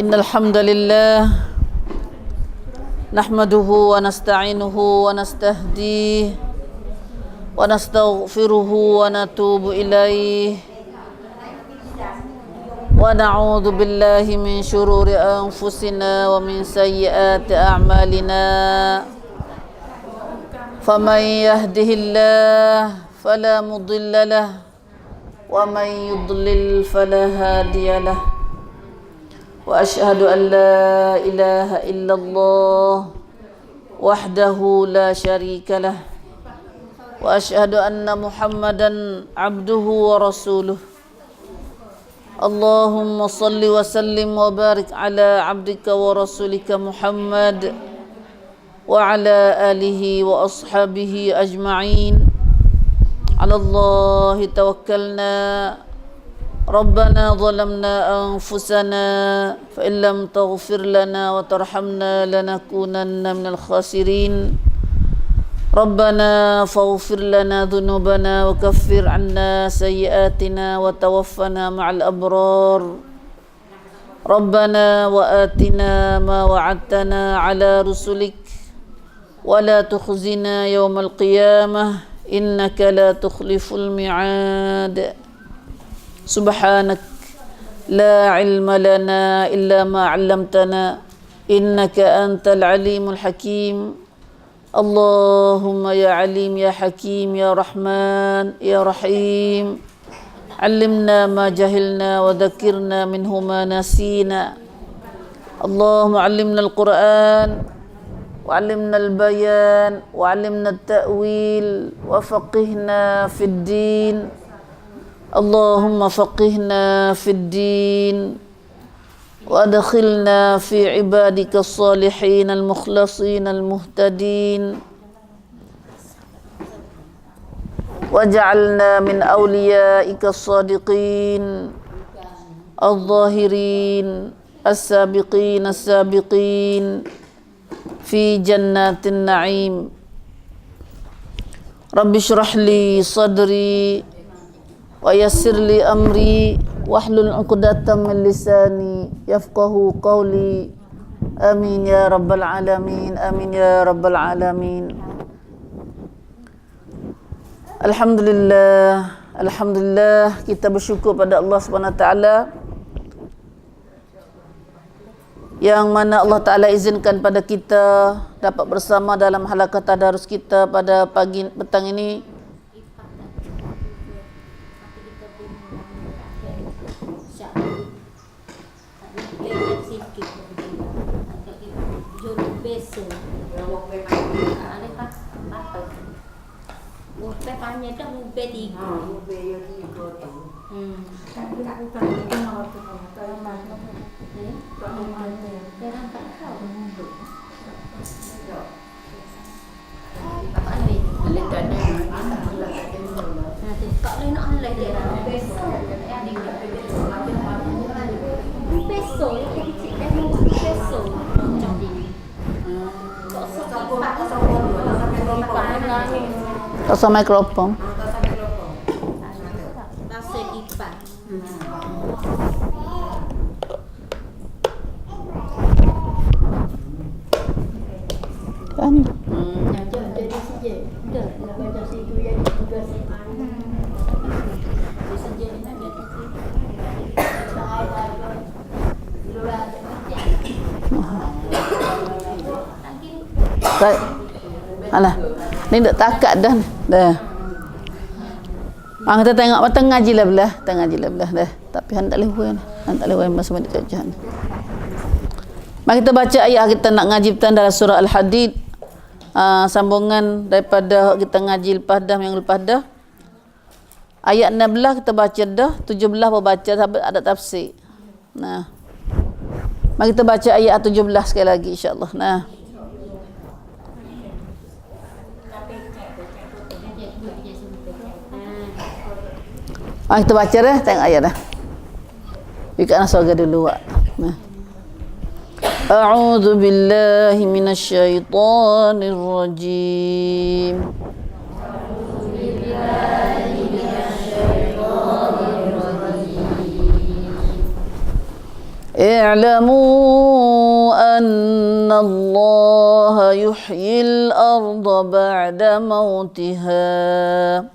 إن الحمد لله نحمده ونستعينه ونستهديه ونستغفره ونتوب إليه ونعوذ بالله من شرور أنفسنا ومن سيئات أعمالنا فمن يهده الله فلا مضل له ومن يضلل فلا هادي له وأشهد أن لا إله إلا الله وحده لا شريك له وأشهد أن محمدا عبده ورسوله اللهم صل وسلم وبارك على عبدك ورسولك محمد وعلى آله وأصحابه أجمعين على الله توكلنا ربنا ظلمنا أنفسنا فإن لم تغفر لنا وترحمنا لنكونن من الخاسرين ربنا فاغفر لنا ذنوبنا وكفر عنا سيئاتنا وتوفنا مع الأبرار ربنا وآتنا ما وعدتنا على رسلك ولا تخزنا يوم القيامة إنك لا تخلف الميعاد سبحانك لا علم لنا إلا ما علمتنا إنك أنت العليم الحكيم اللهم يا عليم يا حكيم يا رحمن يا رحيم علمنا ما جهلنا وذكرنا منه ما نسينا اللهم علمنا القرآن وعلمنا البيان وعلمنا التأويل وفقهنا في الدين اللهم فقهنا في الدين وأدخلنا في عبادك الصالحين المخلصين المهتدين واجعلنا من أوليائك الصادقين الظاهرين السابقين السابقين في جنات النعيم رب اشرح لي صدري ويسر لي أمري واحلل عقدة من لساني يفقه قولي آمين يا رب العالمين آمين يا رب العالمين Alhamdulillah kita bersyukur pada Allah Subhanahu Wa Taala yang mana Allah Ta'ala izinkan pada kita dapat bersama dalam halaqah tadarus kita pada petang ini. Pasang mikrofon. Kan? Baik. Alah. Ni dak takat dah. Dah. Kita tengok matang ngaji lah belah, dah. Tapi han tak lewat. Han tak lewat masa dia cacahan. Mari kita baca ayat kita nak ngaji dalam surah Al-Hadid. Sambungan daripada kita ngaji lepas dah yang lepas dah. Ayat 16 kita baca dah, 17 baru baca sampai ada tafsir. Nah. Mari kita baca ayat 17 sekali lagi insya-Allah. Nah. Kita baca dah, tengok ayat dah. Bukan surga dulu. Nah. A'udzu billahi minasyaitonir rajim. اعلموا أن الله يحيي الأرض بعد موتها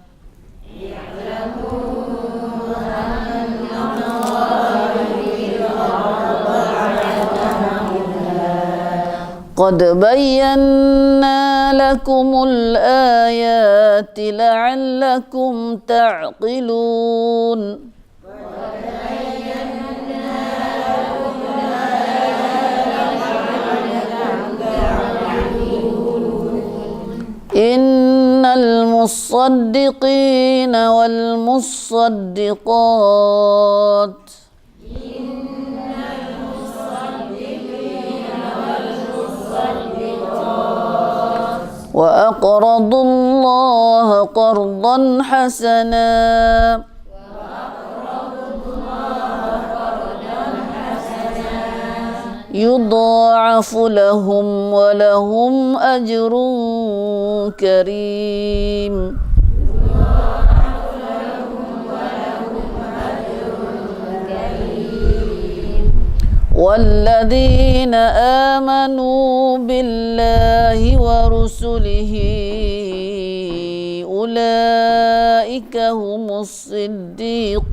قد بينا لكم الآيات لعلكم تعقلون إن المصدقين والمصدقات وأقرضوا الله قرضا حسنا يضاعف لهم ولهم أجر كريم والذين آمنوا بالله ورسله أولئك هم الصديقون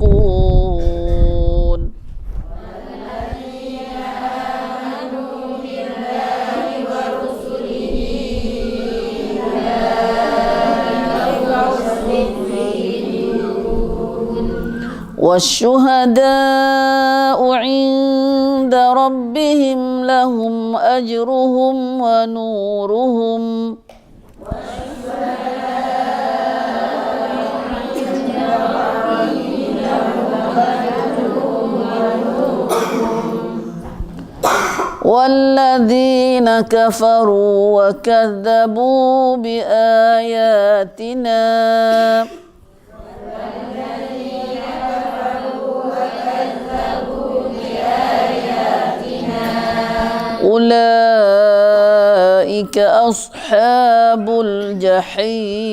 والشهداء عند ربهم لهم أجرهم ونورهم والذين كفروا وكذبوا بآياتنا أولئك أصحاب الجحيم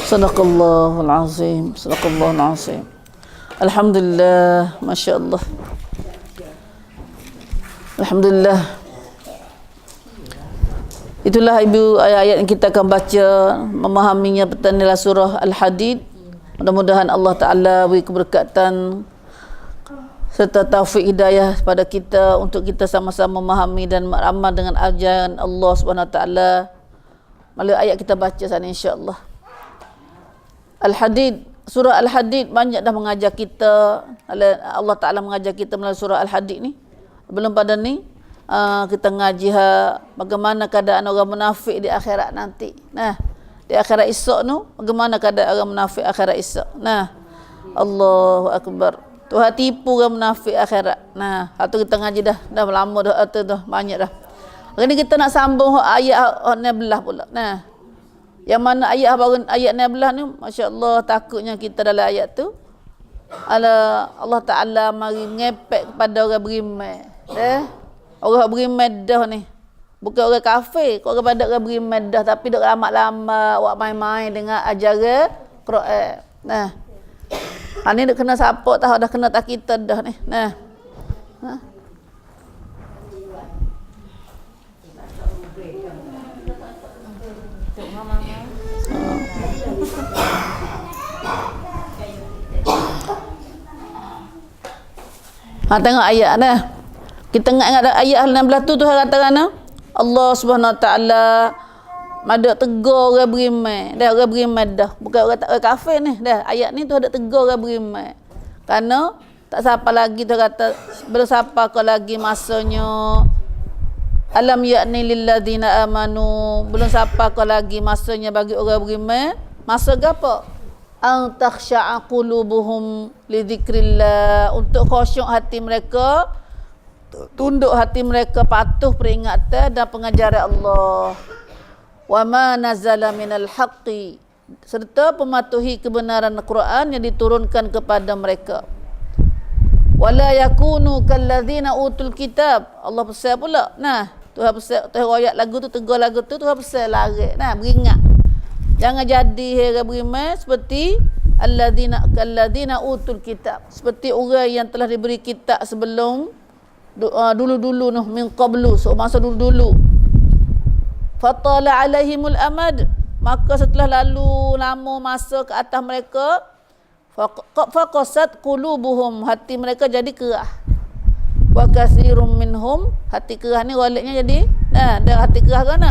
صدق الله العظيم صدق الله العظيم الحمد لله ما شاء الله Alhamdulillah. Itulah ibu ayat-ayat yang kita akan baca, memahaminya petanilah surah Al-Hadid. Mudah-mudahan Allah Ta'ala beri keberkatan serta taufik hidayah pada kita untuk kita sama-sama memahami dan beramal dengan ajaran Allah Subhanahu Wa Ta'ala melalui ayat kita baca sana insya-Allah. Al-Hadid, surah Al-Hadid banyak dah mengajar kita, Allah Ta'ala mengajar kita melalui surah Al-Hadid ni. Belum pada ni kita ngaji bagaimana keadaan orang munafik di akhirat nanti. Nah, di akhirat esok tu bagaimana keadaan orang munafik akhirat esok. Nah, Allahu Akbar. Tuhan tipu orang munafik akhirat. Nah, hal tu kita ngaji dah lama dah tu banyak dah. Hari ni kita nak sambung ayat 16 pula. Nah, yang mana ayat baru ayat 16 ni, masya-Allah takutnya kita dalam ayat tu Allah Ta'ala mari ngepek kepada orang beriman. Orang beriman dah ni bukan orang kafir, orang pada orang beriman dah, tapi dok lama-lama awak main-main dengan ajaran Quran. Nah, ni dok kena siapa tahu dah kena tak kita dah ni. Nah. Tengok ayat dah. Kita ingat ayat 16 tu Tuhan kata kan Allah Subhanahu Wa Ta'ala ada tegur orang beriman. Dah orang beriman dah. Bukan orang kafir ni. Dah ayat ni tu ada tegur orang beriman. Kerana tak siapa lagi tu kata belum siapa kau lagi masanya alam ya'ni lil ladzina amanu, belum siapa kau lagi masanya bagi orang beriman. Masa gapo? An takhsha'a qulubuhum li dzikrillah, untuk khusyuk hati mereka, tunduk hati mereka, patuh peringatan dan pengajaran Allah. Wa ma nazala minal haqqi, serta mematuhi kebenaran Al-Quran yang diturunkan kepada mereka. Wala yakunu kalladzina utul kitab. Allah pesan pula. Nah, Tuhan pesan, Tuhan ayat lagu tu, tegur lagu tu, Tuhan pesan lari. Nah, beringat. Jangan jadi hera beriman seperti alladzina utul kitab, seperti orang yang telah diberi kitab sebelum dulu-dulu noh, min qablu, so masa dulu-dulu. Fatala alaihimul amad, maka setelah lalu lama masa ke atas mereka, faqasat qulubuhum, hati mereka jadi kerah. Wa katsirum minhum, hati kerah ni waliknya jadi dah hati kerah kan.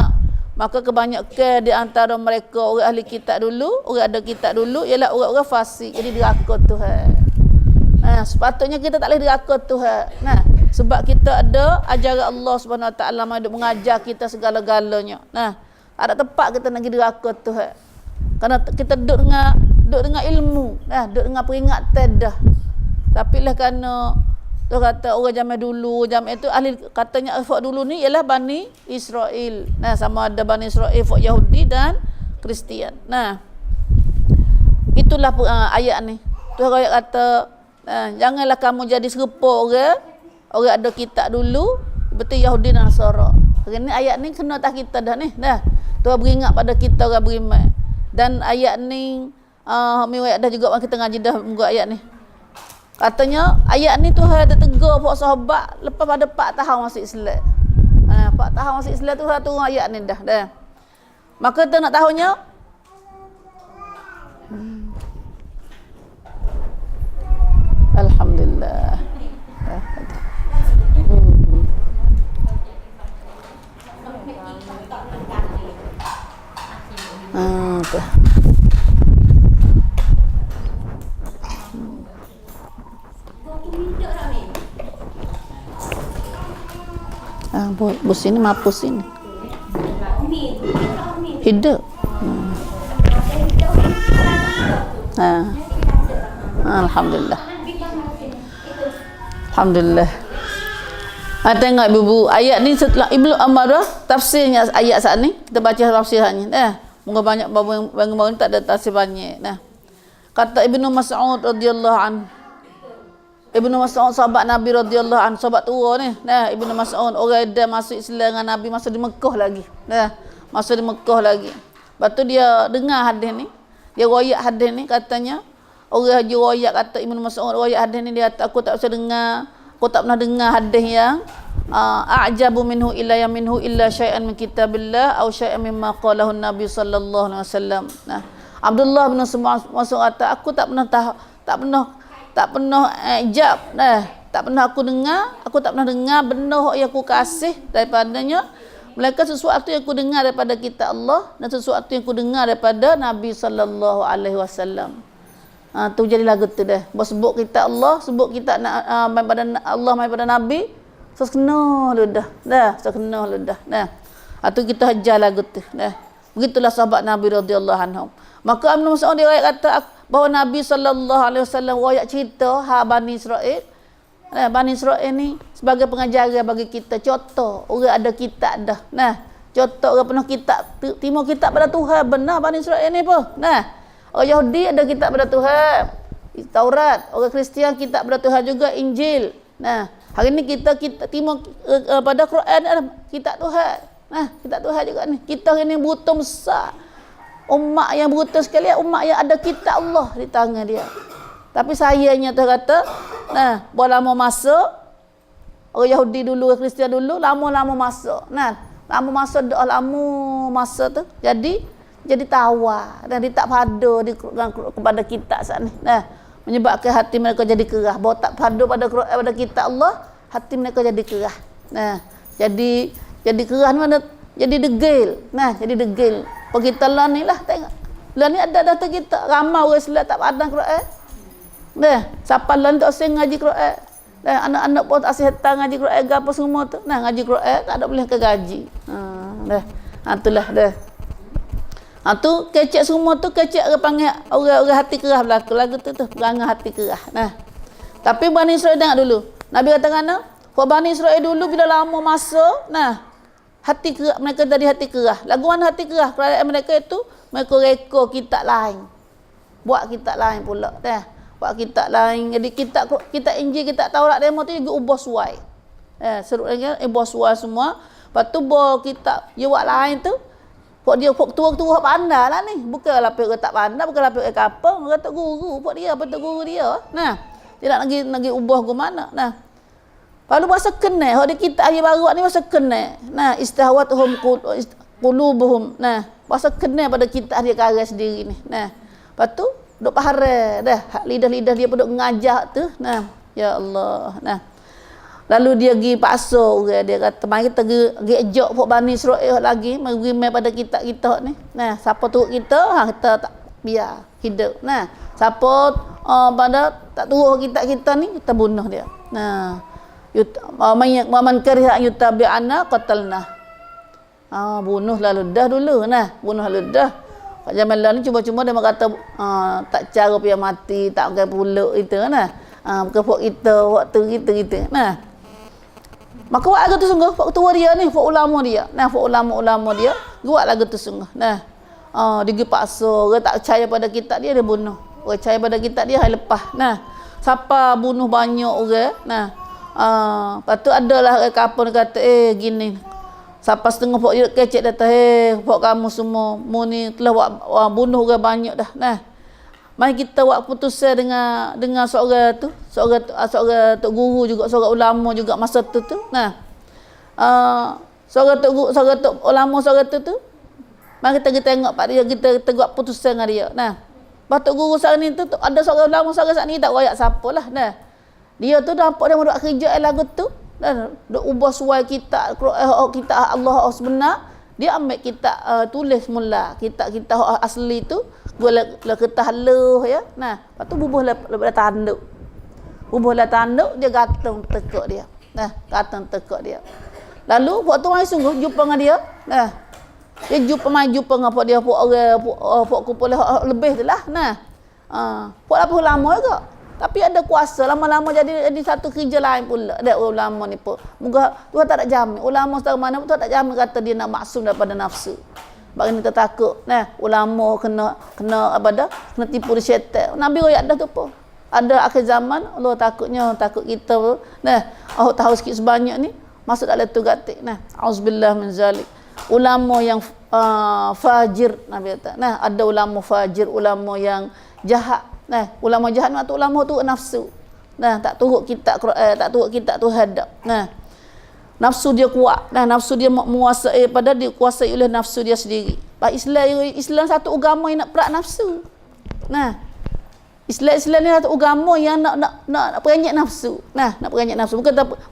Maka kebanyakan di antara mereka orang ahli kitab dulu, orang ada kitab dulu ialah orang-orang fasik, jadi diraka Tuhan. Sepatutnya kita tak boleh diraka Tuhan. Sebab kita ada ajaran Allah Subhanahu Wa Taala yang mengajar kita segala-galanya. Ada tempat kita nak pergi diraka Tuhan. Kerana kita duduk dengan ilmu, duduk dengan peringatan dah. Tapi lah kerana tu kata orang zaman dulu, zaman itu ahli katanya fak dulu ni ialah Bani Israel. Sama ada Bani Israel, fak Yahudi dan Kristian. Itulah ayat ni. Tu ayat kata janganlah kamu jadi serupa orang ada kitab dulu, betul Yahudi dan Nasara. Hari ni ayat ni kena atas kita dah ni. Tuhan beringat pada kita orang beriman. Dan ayat ni ayat dah juga kita ngaji dah muka ayat ni. Katanya ayat ni Tuhan ada tegur para sahabat lepas pada 4 tahun masuk Islam. 4 tahun masuk Islam tu Tuhan turun ayat ni dah. Maka kita nak tahunya alhamdulillah. Bus ini mapus ini hidup. Alhamdulillah. Alhamdulillah. Tengok ibu-ibu, ayat ni setelah Ibnu Amarah tafsirnya ayat saat ni kita baca tafsirannya. Moga banyak baru ni tak ada tafsir banyak. Kata Ibnu Mas'ud radhiyallahu anhu. Ibnu Mas'ud sahabat Nabi radhiyallahu anhu, sahabat tua ni. Ibnu Mas'ud orang dah masuk Islam dengan Nabi masa di Mekah lagi. Masa di Mekah lagi. Lepas tu dia dengar hadis ni. Dia riwayat hadis ni katanya orang haji riwayat kata Ibnu Mas'ud riwayat hadis ni dia kata aku tak pernah dengar hadis yang a'jabu minhu illa syai'an min kitabillah aw syai'an mimma qalahu Nabi sallallahu alaihi wasallam. Abdullah bin Mas'ud kata aku tak pernah ijab, tak pernah aku tak pernah dengar benda yang aku kasih daripadanya melainkan sesuatu yang aku dengar daripada kitab Allah dan sesuatu yang aku dengar daripada Nabi sallallahu alaihi wasallam. Tu jadi lagu tu dah. Sebut kitab Allah, sebut kitab daripada Allah daripada Nabi, sekena lu dah. Sekena lu dah. Tu kita hajar lagu tu. Begitulah sahabat Nabi radhiyallahu anhum. Maka Ibnu Mas'ud dia kata bahawa Nabi sallallahu alaihi wasallam riwayat cerita Bani Israel. Bani Israel ni sebagai pengajaran bagi kita, contoh orang ada kitab dah. Contoh orang penuh kitab, timur kitab pada Tuhan, benar Bani Israel ni apa? Orang Yahudi ada kitab pada Tuhan, Taurat. Orang Kristian kitab pada Tuhan juga, Injil. Hari ni kita timur pada Quran adalah kitab Tuhan. Kitab Tuhan juga ni. Kita hari ni beruntung besar. Umat yang beruntung sekali, umat yang ada kitab Allah di tangan dia. Tapi sayangnya tu kata, berapa lama masa orang Yahudi dulu, orang Kristian dulu, lama-lama masa. Lama masa dah lama masa tu. Jadi tawar dan dia tak pada kepada kitab saat ni. Menyebabkan hati mereka jadi kerah. Bahawa tak pada pada kitab Allah, hati mereka jadi kerah. Jadi kerah ni mana jadi degil. Jadi degil. Kita lah ni lah tengok. Lah ni ada data kita. Ramai orang Islam tak pandang Quran. Siapa lah ni tak usah ngaji Quran. Anak-anak pun tak usah ngaji Quran ke apa semua tu. Ngaji Quran tak ada boleh ke gaji. Itulah dah. Tu kecek semua tu kecek orang panggil orang hati kerah berlaku. Lagu tu perangai hati kerah. Tapi Bani Israel tengok dulu. Nabi kata mana? Bani Israel dulu bila lama masa, hati kerah, mereka jadi hati kerah. Lagu mana hati kerah? Kerajaan mereka itu mereka reka kitab lain. Buat kitab lain pula. Buat kitab lain. Jadi kitab Injil, kitab Taurat demo tu juga ubah suai. Serut lagi ubah suai semua. Lepas tu bawa kitab yang buat lain tu Pok dia pok tua-tua pandai lah ni. Bukan lapik orang tak pandai, bukan lapik orang kapang, orang tak guru. Pok dia, betul guru dia. Nah, dia nak lagi ubah ke mana. Nah. Lalu masa kena, hak di kita hari baru ni masa kena. Nah, istahwatuhum qulubuhum. Nah, masa kena pada kita hari karya sendiri ni. Nah, lepas tu duk paharai dah lidah-lidah dia pun duk ngajak tu. Nah, ya Allah. Nah. Lalu dia pergi paksa orang, dia kata mari kita pergi ejok pok Bani Israel lagi, mari mai pada kita ni. Nah, siapa turut kita, kita tak biar hidup. Nah, siapa pada tak turut kita ni, kita bunuh dia. Nah, man kariha yutabi'ana qatalna. Bunuh lalu dah dulu. Nah, bunuh lalu dah. Kat zaman lalu ni cuma-cuma dia kata tak cara pia mati, tak pakai pulak itu nah. Bukan pok kita waktu kita. Nah. Maka buat lagu tu sungguh pok ketua dia ni, pok ulama dia. Nah, pok ulama dia buat lagu tu sungguh. Nah. Dia pergi paksa, orang tak percaya pada kitab dia bunuh. Orang percaya pada kitab dia hai lepas. Nah. Siapa bunuh banyak orang, nah. Lepas tu adalah kapal kata gini. Siapa setengah pok dia kecek datang, pok kamu semua mu ni telah bunuh orang banyak dah. Nah. Mari kita buat keputusan dengan seorang tok guru juga, seorang ulama juga masa tu. Nah. Seorang tok ulama tu. Mari kita tengok pak dia, kita buat keputusan dengan dia. Nah. Tok guru sekarang ni tu ada seorang ulama sekarang ni tak royak siapalah. Nah. Dia tu nampak dia buat kerja lagu tu dan duk ubah suai kita Allah sebenar, dia ambil kita tulis mula kita asli tu gua la ketah leuh ya. Nah, lepas tu bubuhlah tanduk. Bubuhlah tanduk dia gantung tekak dia. Nah, gantung tekak dia. Lalu waktu mai sungguh jumpa dengan dia. Nah. Dia jumpa dengan apa dia pok orang pok kumpul lebih tulah. Nah. Pok apa lama juga. Tapi ada kuasa lama-lama jadi satu kerja lain pula. Ada ulama ni pun. Moga Tuhan tak ada jamin. Ulama setara mana pun Tuhan tak jamin kata dia nak maksum daripada nafsu. Sebab kita takut. Nah, ulama kena apa dah? Kena tipu di syaitan. Nabi royak dah tu pun. Ada akhir zaman Allah takut kita. Nah, Allah tahu sikit sebanyak ni masuk dalam tu gatik. Nah, auzubillah min zalik. Ulama yang fajir Nabi kata. Nah, ada ulama fajir, ulama yang jahat. Nah, ulama jahat atau ulama tu nafsu. Nah, tak turut kitab Quran, tak turut kitab Tuhan dak. Nah, nafsu dia kuat. Nah, nafsu dia menguasai pada dia kuasai oleh nafsu dia sendiri. Islam satu agama yang nak perak nafsu. Nah, Islam ni satu agama yang nak peranjat nafsu. Nah, nak peranjat nafsu.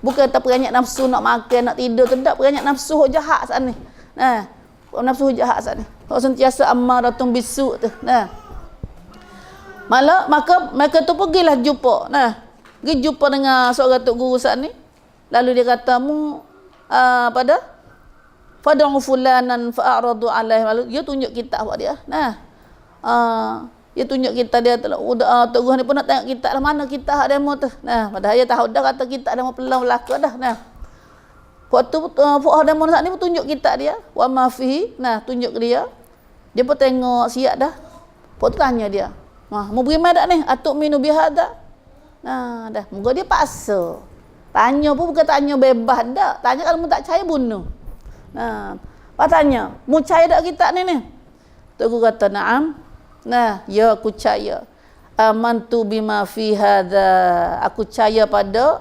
Bukan tak peranjat nafsu nak makan, nak tidur, tidak peranjat nafsu jahat saat ni. Nah, nafsu jahat saat ni. Kalau sentiasa ammaratun bisu tu. Nah. Maka mereka tu pergilah jumpa. Nah, pergi jumpa dengan seorang tok guru saat ni. Lalu dia kata mu pada fad'u fulanan fa'aradu alaihi. Lalu dia tunjuk kitab buat dia. Nah. Dia tunjuk kitab dia tok guru ni pun nak tengok kitab lah mana kitab hak demo tu. Nah, padahal dia tahu dah kata kitab demo pelang belaka dah. Nah. Waktu hak demo saat ni pun tunjuk kitab dia wa ma fihi. Nah, tunjuk dia. Dia pun tengok siap dah. Waktu tanya dia. Mau beriman tak ni? Atuk minu bihada. Nah, dah. Moga dia paksa. Tanya pun bukan tanya bebas dak. Tanya kalau mu tak percaya bunuh. Nah, apa tanya? Mu percaya tak kitab ni? Tok guru kata, "Na'am." Nah, ya aku percaya. Amantu bima fi hadza. Aku percaya pada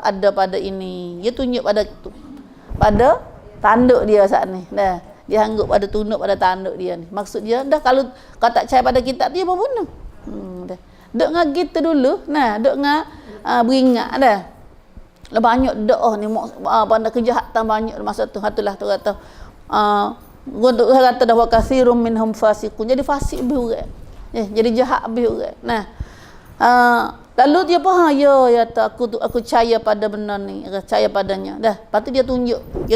ini. Dia tunjuk pada tanduk dia saat ni. Nah, dia anggap pada tunduk pada tanduk dia ni. Maksud dia dah kalau kau tak percaya pada kitab dia membunuh. Duk ngah kita dulu, nah, duk ngah beringat dah. Banyak doa ni pada kejahatan banyak masa tu. Hatulah tu kata gua kata dah wa katsirum minhum fasiqun. Jadi fasik lebih orang. Jadi jahat lebih orang. Nah, lalu dia pun ya aku percaya pada benda ni, percaya padanya. Dah, lepas tu dia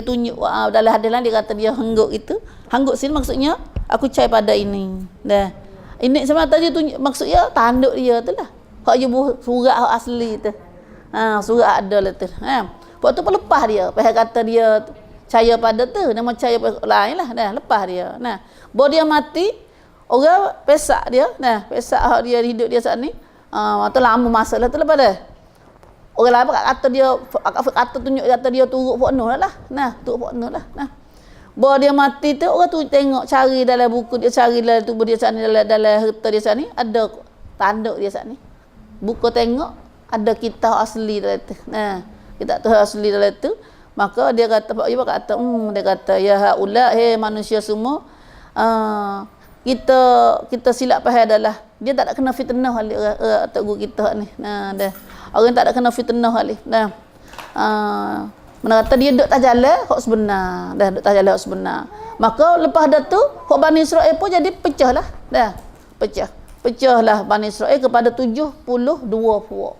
tunjuk dalam hadis lain dia kata dia hangguk itu. Hangguk sini maksudnya aku percaya pada ini. Dah. Ini sebenarnya dia tunjuk maksudnya tanduk dia tu lah. Hak je surat hak asli tu. Surat ada lah tu. Waktu pun lepas dia. Pasal kata dia percaya pada tu, dia percaya pada lain lah. Dah, lepas dia. Nah, baru dia mati, orang pesak dia. Nah, pesak hak dia hidup dia saat ni. Waktu lama masa lah tu lepas dah. Orang lain kata dia tunjuk kata dia turut pok noh lah. Nah, turut pok noh lah. Nah. Bawa dia mati tu orang tu tengok cari dalam buku dia, cari dalam tubuh dia sana, dalam harta dia sana ada tanda dia sana. Buka tengok ada kitab asli dalam tu. Nah, kitab tu asli dalam tu. Maka dia kata Pak Ibu kata, dia kata ya haula manusia semua kita silap faham adalah dia tak ada kena fitnah oleh atuk guru kita ni. Nah, dah. Orang tak ada kena fitnah oleh. Nah. Mana kata dia duduk tak jalan hak sebenar. Dah duduk tak jalan hak sebenar. Maka lepas dah tu hak Bani Israel pun jadi pecah lah. Dah. Pecahlah Bani Israel kepada 72 puak.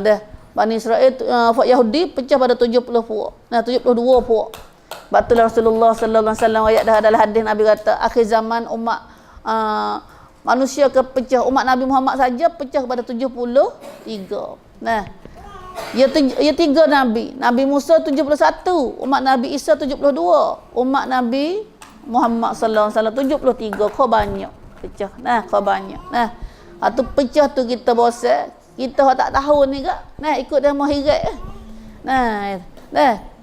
Dah. Bani Israel puak Yahudi pecah pada 70 puak. Nah, 72 puak. Batul Rasulullah sallallahu alaihi wasallam ayat dah adalah hadis Nabi kata akhir zaman umat manusia kepecah, umat Nabi Muhammad saja pecah kepada 73. Nah, ya tiga Nabi. Nabi Musa 71, umat Nabi Isa 72, umat Nabi Muhammad sallallahu alaihi wasallam 73. Kau banyak pecah. Nah, kau banyak. Nah, tu pecah tu kita bosan. Kita tak tahu ni kak. Nah, ikut dia mau hirat. Nah,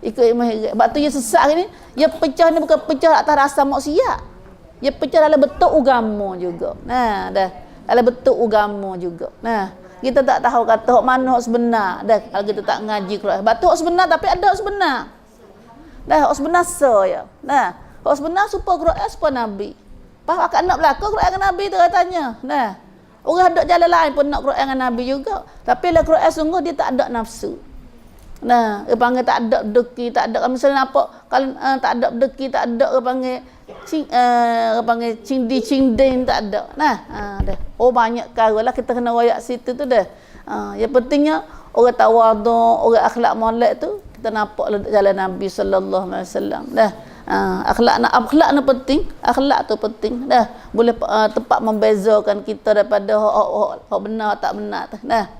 ikut dia mau hirat. Sebab tu dia sesat ni, dia pecah ni bukan pecah atas rasa maksiat. Dia pecah dalam bentuk agama juga. Nah, dah. Dalam bentuk agama juga. Nah, kita tak tahu kata hak mana hak sebenar. Dah kalau kita tak ngaji Quran. Batu hak sebenar tapi ada hak sebenar. Dah hak sebenar ya. Nah, hak sebenar supaya Quran supaya Nabi. Pas akak nak berlaku Quran dengan Nabi tu katanya. Nah, orang ada jalan lain pun nak Quran dengan Nabi juga. Tapi lah Quran sungguh dia tak ada nafsu. Nah, dia panggil tak ada deki, tak ada misalnya apa kalau tak ada deki, tak ada dia panggil cindi-cindin tak ada. Nah, dah. Oh banyak kara lah kita kena royak situ tu dah. Yang pentingnya orang tawaduk, orang akhlak molek tu kita nampak jalan Nabi sallallahu alaihi wasallam. Dah. Akhlak ni penting, akhlak tu penting. Dah. Boleh tempat membezakan kita daripada hak benar tak benar tu. Dah.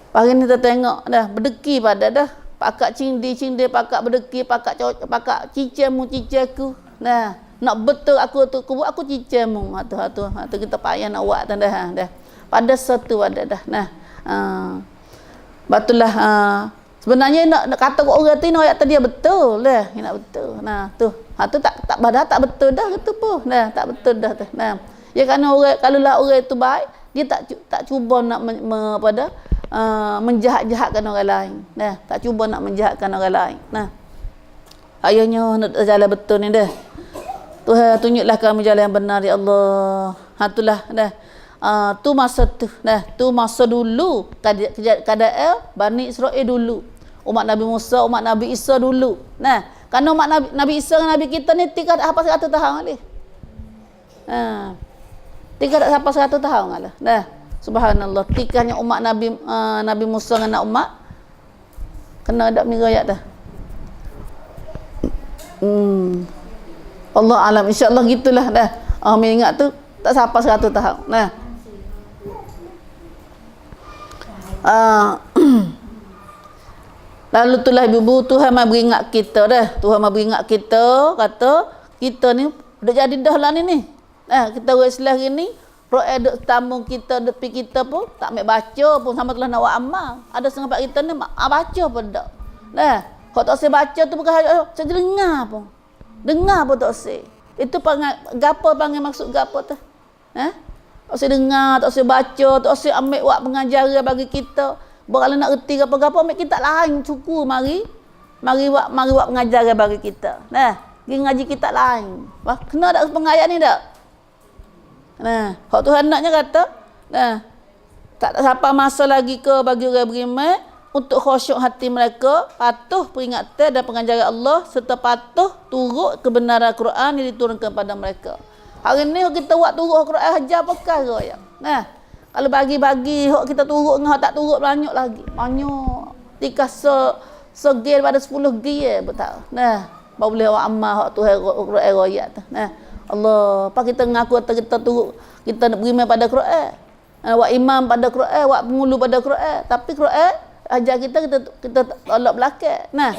Pagi ni kita tengok dah berdeki pada dah pakak cindi pakak berdeki pakak cicemu ciceku. Nah, nak betul aku tu aku cicemu. Tu kita payah nak buat dah. Pada satu ada dah. Nah, batullah sebenarnya nak kata orang tu ayat tadi betul lah. Nak betul. Nah, tu. Tu tak badah tak betul dah gitu pun. Nah, tak betul dah tu. Nah, ya kerana orang kalau lah orang itu baik, dia tak cuba nak menjahat-jahatkan orang lain. Nah, tak cuba nak menjahatkan orang lain. Nah. Ayahnya nak jalan betul ni dah. Tuhan tunjuklah kami jalan yang benar ya Allah. Itulah dah. Tu masa tu. Dah, tu masa dulu keadaan Bani Israel dulu. Umat Nabi Musa, umat Nabi Isa dulu. Nah, kerana umat Nabi Isa dengan Nabi kita ni tiga apa 100 tahun kali. Tiga apa 100 tahun kali. Dah. Subhanallah, tikahnya umat Nabi Musa dengan umat kena ada ni ayat dah. Allah alam, insya-Allah gitulah dah. Ingat tu tak sampai 100 tahun. Nah. Lalu itulah ibu Tuhan mai beringat kita dah. Tuhan mai beringat kita kata kita ni dah jadi dah lah ni. Kita orang Islam ni Quran duk tamu kita depi kita pun tak mek baca pun sama telah nak buat amal. Ada setengah kita ni baca pun tak. Nah, kalau tak saya baca tu bukan saya dengar pun. Dengar pun tak saya. Itu gapo panggil maksud gapo tu? Tak saya dengar, tak saya baca, tak saya ambil buat pengajaran bagi kita. Kalau nak reti gapo-gapo ambil kita lain suku mari buat pengajaran bagi kita. Nah, pergi ngaji kita lain. Wah, kena tak pengayat ni tak? Nah, hak Tuhan naknya kata, nah, tak sampai masa lagi ke bagi orang beriman untuk khusyuk hati mereka, patuh peringatan dan pengajaran Allah serta patuh turut kebenaran Quran yang diturunkan kepada mereka. Hari ni kita buat turut Quran hajar perkara ya. Nah, kalau bagi-bagi hak kita turut dengan hak tak turut banyak lagi. Banyak. Tika segel pada 10 gil betul. Nah, boleh buat amal hak Tuhan Quran royak tu. Nah, Allah, apa kita ngaku kita turut kita nak beriman pada Quran. Buat imam pada Quran, buat pengulu pada Quran. Tapi Quran ajar kita tolak belakang. Nah,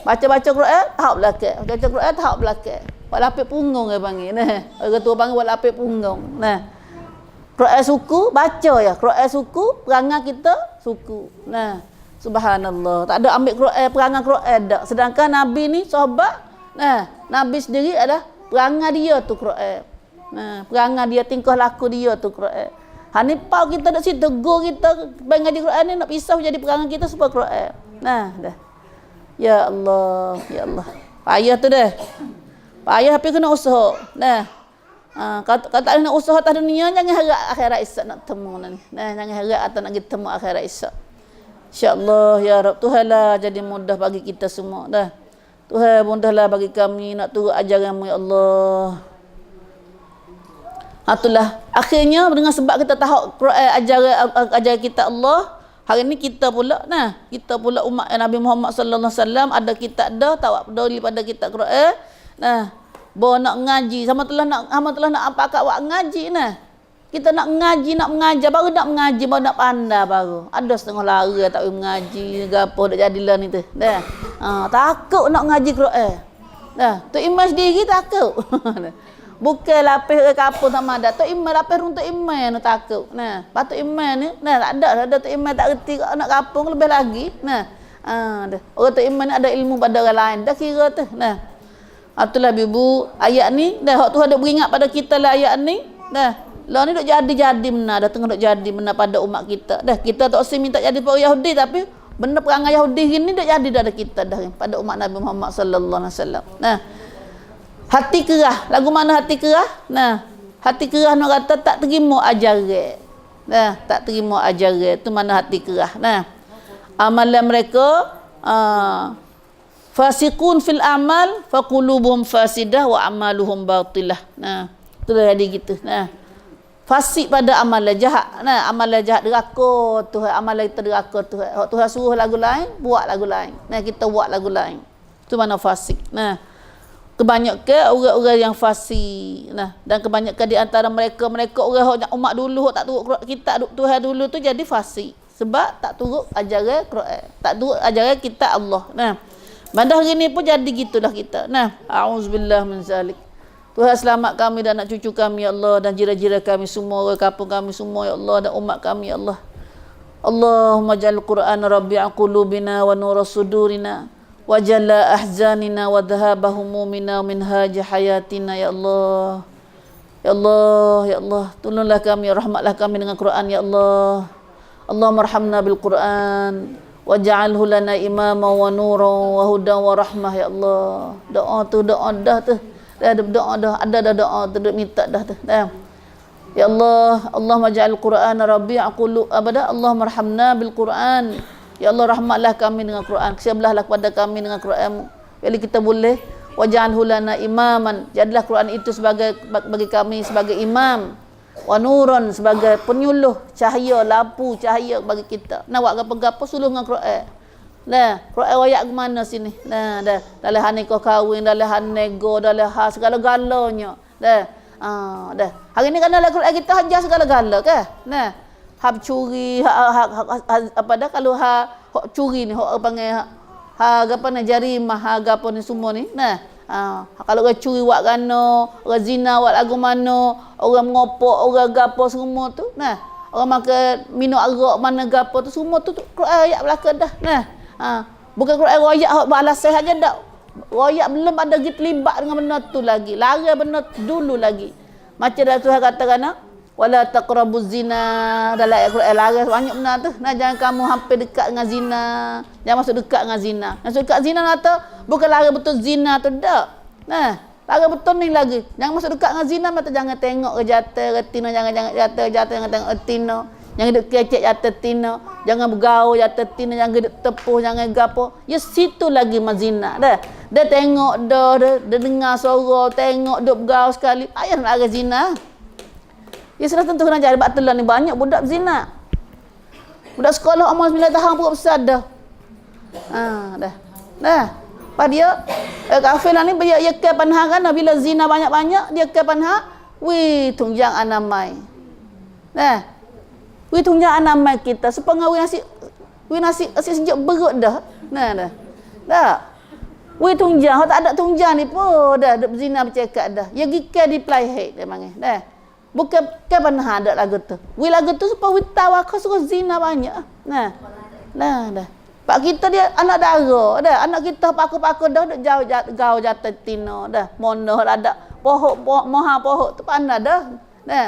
baca-baca Quran, tahap belakang. Baca Quran, tahap belakang. Buat lapik punggung dia panggil. Nah, orang tua panggil buat lapik punggung. Nah, Quran suku, baca ya. Quran suku, perangai kita suku. Nah, subhanallah. Tak ada ambil Quran, perangai Quran tak. Sedangkan Nabi ni, sahabat, Nah, Nabi sendiri ada perangai dia tu Quran. Nah, perangai dia, tingkah laku dia tu Quran. Hani pau kita nak situ tegur kita ngaji Quran ni nak pisah jadi perangai kita supaya Quran. Nah, dah. Ya Allah, ya Allah. Payah tu dah. Payah tapi kena usaha. Nah. Kata nak usaha atas dunia jangan harap akhirat esok nak temu ni. Nah, jangan harap atau nak kita temu akhirat esok. Insya-Allah ya Rabb, Tuhanlah jadi mudah bagi kita semua dah. Tuhan mudahlah bagi kami nak turut ajaran-Mu ya Allah. Itulah akhirnya dengan sebab kita tahu Quran ajaran kita Allah, hari ni kita pula umat Nabi Muhammad sallallahu alaihi wasallam ada kitab dah tak peduli pada kitab Quran. Nah, bo nak ngaji sama telah nak apa kat buat ngaji nah. Kita nak ngaji, nak mengajar baru nak pandai baru. Ada setengah lara tak mengaji gapo dak jadilah ni tu. Dah. Takut nak ngaji Quran. Dah, tu imam sendiri takut. Bukan lapis ke kapur sama ada. Tok imam lapis rung tok imam nak takut. Nah, patut imam ni, nah tak ada tok imam tak reti nak kapung lebih lagi. Nah. Dah. Orang tok imam ni ada ilmu pada orang lain. Dah kira tu. Nah. Itulah ibu ayat ni dah hak Tuhan dah beringat pada kita lah ayat ni. Dah. Lah ni dok jadi benar, dah tengah dok jadi benar pada umat kita. Dah kita tak usah minta jadi para Yahudi tapi benda perangai Yahudi ni dok jadi dah kita dah pada umat Nabi Muhammad sallallahu alaihi wasallam. Nah. Hati kerah. Lagu mana hati kerah? Nah, hati kerah nak kata tak terima ajaran. Nah, tak terima ajaran tu mana hati kerah. Nah, amalan mereka fasiqun fil amal faqulubuhum fasidah wa amaluhum batilah. Nah, tu dah jadi gitu. Nah, fasik pada amalan jahat. Nah, amalan jahat deraka Tuhan, amalan kita deraka Tuhan. Tuhan suruh lagu lain, buat lagu lain. Nah, kita buat lagu lain. Tu mana fasik. Nah, kebanyakan orang-orang yang fasik. Nah, dan kebanyakan di antara mereka orang umat dulu tak turut kitab Tuhan dulu tu jadi fasik sebab tak turut ajaran Quran, tak turut ajaran kitab Allah. Nah, pada hari ni pun jadi gitulah kita. Nah, auzubillah min zalik. Tuhan selamat kami dan anak cucu kami ya Allah, dan jira-jira kami semua, orang kampung kami semua ya Allah, dan umat kami ya Allah. Allahumma ja'al Qur'an rabi'a qulubina wa nura sudurina wa jalla ahzanina wa dhahaba humumina min haja hayatina ya Allah. Ya Allah, ya Allah, tolonglah kami, rahmatlah kami dengan Quran ya Allah. Allahumma arhamna bil Quran waj'alhu lana imama wa nuran wa hudan wa rahmah ya Allah. Doa tu doa dah tu. Dah doa dah ada doa tu minta dah tu. Dah. Ya Allah, Allahumma ja'al Quran rabi'a qulub abada. Allahumma arhamna bil Quran. Ya Allah, rahmatlah kami dengan Quran. Kesiaplah kepada kami dengan Quran. Bila kita boleh waj'alhu lana imaman. Jadilah Quran itu sebagai bagi kami sebagai imam. Wa nuran sebagai penyuluh cahaya, lampu cahaya bagi kita. Nak buat gapo-gapo suluh dengan Quran. Nah, Quran ayat ke mana sini? Nah, dah. Dalam hal nikah kahwin, dalam hal nego, dalam hal segala-galanya. Dah. Dah. Hari ni kan dalam Quran kita hajar segala-gala kan? Nah. Hak curi, apa dah kalau hak curi ni, hak panggil hak apa ni jarimah, hak apa ni semua ni. Nah, kalau orang curi buat gano, orang zina buat lagu mana, orang mengopok, orang gapo semua tu. Nah, orang makan minum arak mana gapo tu semua tu Quran ayat belaka dah. Nah, bukan Quran ayat hak balas saja dak. Ayat belum ada terlibat dengan benda tu lagi. Larang benda dulu lagi. Macam dah Tuhan katakan wala taqrabuz zina, dalam ayat Quran larang banyak benar tu. Nah, jangan kamu hampir dekat dengan zina. Jangan masuk dekat dengan zina. Masuk dekat zina kata bukan larang betul zina tu dak. Nah, larang betul ni lagi. Jangan masuk dekat dengan zina, mata jangan tengok ke jatuh retina, jangan jatuh jangan tengok retina. Jangan duk kecek jatuh tina, jangan bergaul jatuh tina, jangan duk tepuh, jangan gapo. Ya situ lagi mazina dah. Dia tengok dah, dia dengar suara, tengok duk bergaul sekali. Ayah nak larang zina. Ya sudah tentu kena cari baktelah ni banyak budak berzina. Budak sekolah umur 9 tahun pun besar dah. Dah. Dah. Pada dia kafir ni dia ke panha kan bila zina banyak-banyak dia ke panha, wi tunjang anamai. Dah. Wi tunjang anamai kita sepengawi nasi sejuk berut dah. Nah dah. Dah. Wi tunjang, tak ada tunjang ni pun dah berzina bercakap dah. Ya gika di play head dia panggil. Dah. Bukan kapan ada lagu tu. Wi lagu tu supaya wi tahu aku suka zina banyak. Nah. Dah. Pak kita dia anak dara dah. Anak kita paku-paku dah duk jauh gau jatuh tino dah. Mono ada pohok moha pohok tu pandai dah. Dah.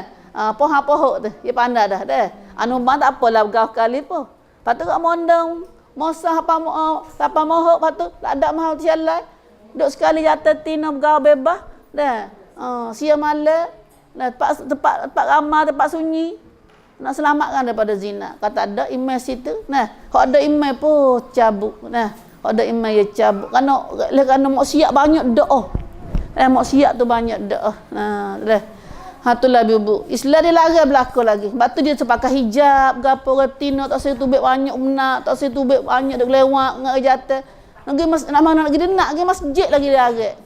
Poha pohok tu dia pandai dah dah. Anu bang tak apalah gau kali pun. Patu kat mondong mosah apa mohok patu tak ada mahal jalan. Duk sekali jatuh tino gau bebas dah. Sia malam dah tempat ramai tempat sunyi. Nak selamatkan daripada zina. Kata ada email situ. Nah, kalau ada email pun cabut. Nah, kalau ada email ya cabut. Kerana maksiat banyak doa. Maksiat tu banyak doa. Nah, dah. Hatulah ibu. Islam dia larang berlaku lagi. Sebab tu dia terpakai hijab, gapo retina, tak saya tubik banyak benak, tak saya tubik banyak dak lewat ngak jatuh. Nak mana lagi dia nak pergi masjid lagi dia larang.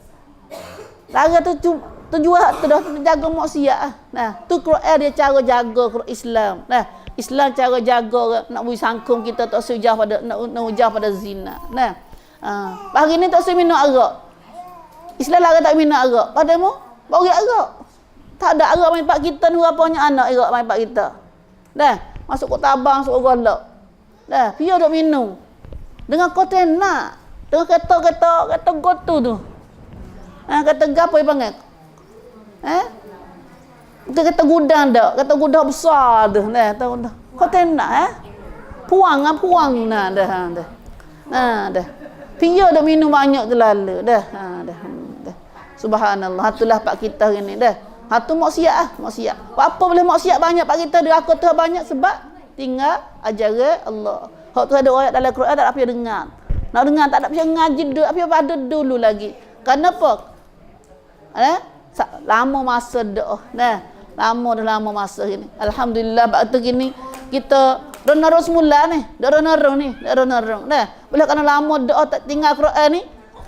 Larang tu tujuan tu dah jaga maksiat. Nah, tu Quran dia cara jaga Islam. Nah, Islam cara jaga nak bui sangkum kita tak sujah pada nak ujah pada zina. Nah. Hari ni tak minum arak. Islam larang tak minum arak. Padamu bau arak. Tak ada arak main pak kita ni apanya anak arak main pak kita. Dah, masuk kok tabang, masuk golok. Dah, dia dok minum. Dengan kontena, dengan kata gotu tu. Kata gapo dia panggil? Kata gudang dak, kata gudang besar tu. Dah, tahu dah. Kontena puang nah dah. Dah. Dia dak minum banyak terlalu dah. Dah. Subhanallah, itulah pak kita ni dah. Hatu maksiat maksiat. Apa boleh maksiat banyak pak kita dia aku tu banyak sebab tinggal ajaran Allah. Hak tu ada ayat dalam Quran tak apa dengar. Nak dengar tak ada apa ngaji dulu, apa pada dulu lagi. Kenapa? Lama masa doa. Nah, lama masa ini. Alhamdulillah waktu gini kita ronor semula ni. Ronor. Nah, boleh kerana lama doa tak tinggal Quran ni.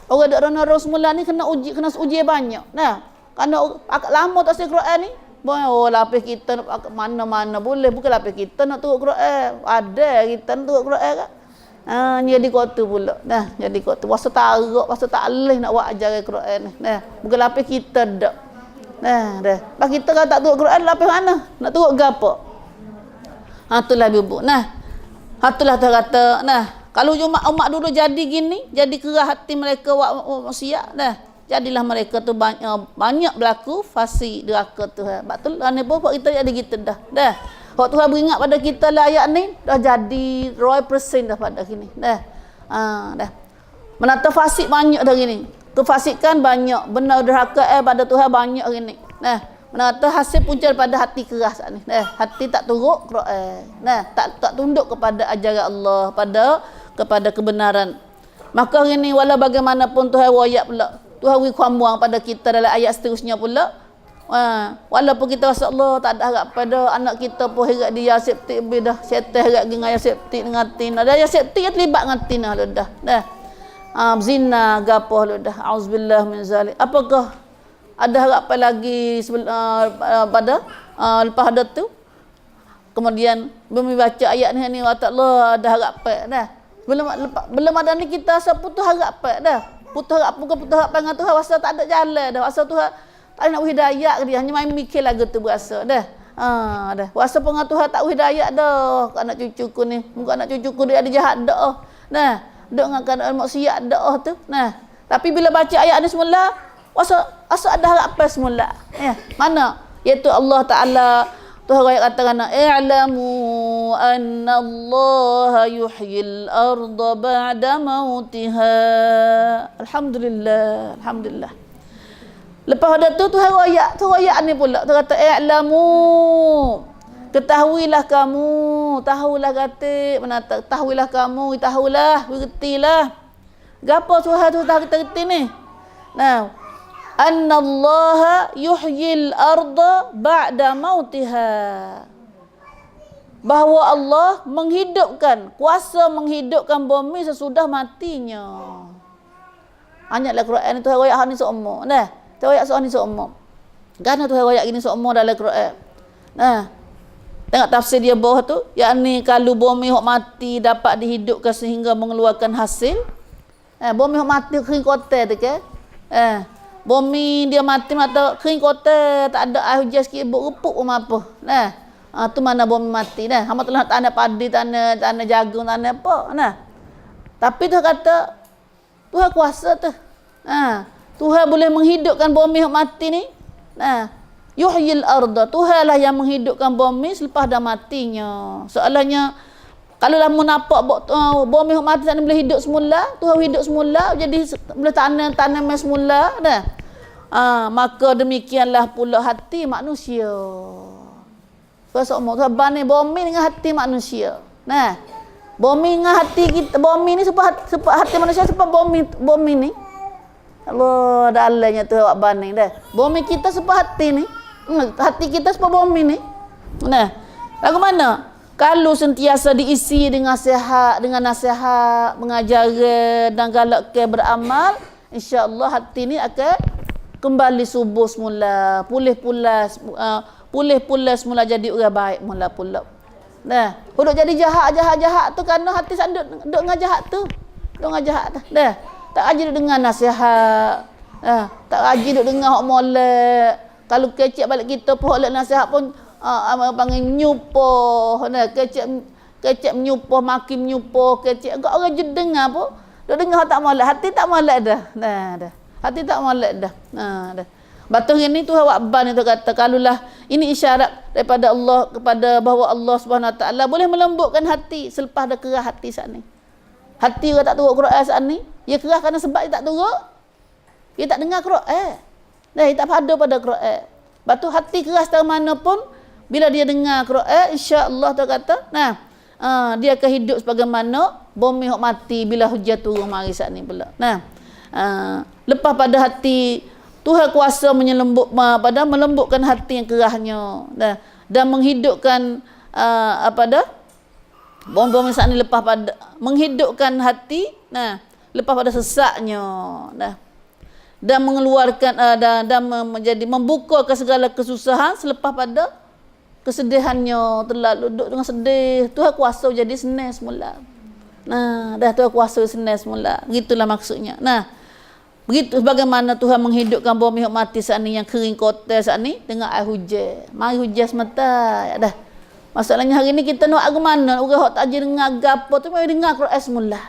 Orang dak ronor semula ni kena uji banyak. Nah, kerana lama tak selesai Quran ni, lapis kita nak mana-mana boleh. Bukan lapis kita nak turut Quran. Ada kita nak turut Quran kan. Jadi kota pula. Nah, jadi kota. Wasa tarak, wasa tak boleh nak buat ajaran Quran ni. Nah, bukan lapis kita dak. Nah, dah. Pas kita kalau tak turut Quran, lapis mana? Nak turut gapo? Itulah ibu. Nah, itulah dia kata, nah, kalau umat dulu jadi gini, jadi kerah hati mereka buat maksiat dah. Jadilah mereka tu banyak berlaku fasik deraka Tuhan. Betul ni pun kita jadi gitu dah. Dah. Hak Tuhan beringat pada kita lah ayat ni dah jadi 100% dah pada kini. Dah. Dah. Menata fasik banyak dah gini. Kefasikan banyak, benar deraka pada Tuhan banyak hari ni. Nah, menata hasil punca pada hati keras saat ni. Nah, hati tak turut Quran. Nah, tak tunduk kepada ajaran Allah, kepada kebenaran. Maka hari ni walau bagaimanapun Tuhan wayak pula. Tuhan beri kuambuang pada kita dalam ayat seterusnya pula. Walaupun kita rasa Allah tak ada harap pada anak kita pun herat dia septik dah syaitan herat dengan septik dengan tina. Ada septik yang terlibat dengan tina dah. Dah. Zina gapo dah. Auzubillah min zalik. Apakah ada harapan lagi pada lepas ada tu? Kemudian membaca ayat ni Allah ada harapan dah. Belum ada ni kita rasa putus harapan dah. Putus harapan dengan Tuhan, rasa tak ada jalan dah. Rasa Tuhan tak nak hidayah ke dia, hanya main mikir lagu tu berasa dah. Dah. Rasa dengan Tuhan tak hidayah dah. Anak cucuku ni, muka anak cucuku dia ada jahat dah. Nah, dok dengan keadaan maksiat dah tu. Nah, tapi bila baca ayat ni semula, rasa ada harapan semula. Mana? Iaitu Allah Taala Tuhan katakan i'lamu anna Allah yuhyil arda ba'da mautiha. Alhamdulillah. Lepas ada tu Tuhan royak ni pula. Tuhan kata i'lamu. Ketahuilah kamu, tahulah kata, tahuilah kamu, tahulah, bergetilah. Gapo Tuhan tu tahu kita reti ni? Nah, anna Allah yuhyil arda ba'da mautiha. Bahawa Allah menghidupkan, kuasa menghidupkan bumi sesudah matinya. Anyaklah Quran ni Tuhan royak ni seumur. Nah, Tuhan royak soal ni seumur. Kerana Tuhan royak gini seumur dalam Quran. Nah, tengok tafsir dia bawah tu, yakni kalau bumi hok mati dapat dihidupkan sehingga mengeluarkan hasil. Bumi hok mati kering kotor tu ke? Bumi dia mati kering kotor, tak ada air hujan sikit repuk pun apa. Nah, tu mana bumi mati dah. Hamba telah tanah padi, tanah jagung, tanah apa. Nah. Tapi Tuhan kata, Tuhan kuasa tu. Tuhan boleh menghidupkan bumi yang mati ni. Yuhyil arda. Tuhan lah yang menghidupkan bumi selepas dah matinya. Soalannya, kalau lah menapak bumi yang mati sana boleh hidup semula, Tuhan hidup semula, jadi boleh tanam semula. Maka demikianlah pula hati manusia. Pasal Tuhan bani bumi dengan hati manusia. Bumi dengan hati kita, bumi ni sebab hati manusia sebab bumi ni. Allah dalamnya tu awak bani dah. Bumi kita sebab hati ni. Hati kita sebab bumi ni. Lagu mana? Kalau sentiasa diisi dengan nasihat, mengajar dan galakkan beramal, insya-Allah hati ni akan kembali subuh semula, pulih pula semula jadi orang baik mula pula. Huduk jadi jahat tu kerana hati duk dengan jahat tu. Duk dengan jahat tu. Tak rajin duk dengar nasihat. Tak rajin duk dengar hak molek. Kalau kecek balik kita pun hak nasihat pun panggil nyupoh. Kecek menyupoh, makin menyupoh, kecek agak orang je dengar pun. Duk dengar tak molek, hati tak molek dah. Dah. Hati tak molek dah. Dah. Batu ini tu awak ban itu kata kalulah ini isyarat daripada Allah kepada bahawa Allah Subhanahu Wa Taala boleh melembutkan hati selepas dah kerah hati saat ni. Hati orang tak turut Quran saat ni, dia kerah kerana sebab dia tak turut. Dia tak dengar Quran. Dia tak pada pada Quran. Batu hati keras dari mana pun bila dia dengar Quran, insya-Allah tu kata, dia akan hidup sebagaimana bumi hok mati bila hujan turun mari saat ni pula. Lepas pada hati Tuhan kuasa melembutkan hati yang kerahnya dan menghidupkan bom-bom saat ni lepas pada menghidupkan hati lepas pada sesaknya dan mengeluarkan dan menjadi membuka ke segala kesusahan selepas pada kesedihannya terlalu duduk dengan sedih. Tuhan kuasa jadi senang semula. Dah Tuhan kuasa senang semula. Gitulah maksudnya. Begitu bagaimana Tuhan menghidupkan bumi yang mati saat ni yang kering kotor saat ni dengan air hujan. Mari hujan semata. Dah. Masalahnya hari ni kita nak ke mana? Orang hok tak je dengar gapo tu mari dengar Quran semula.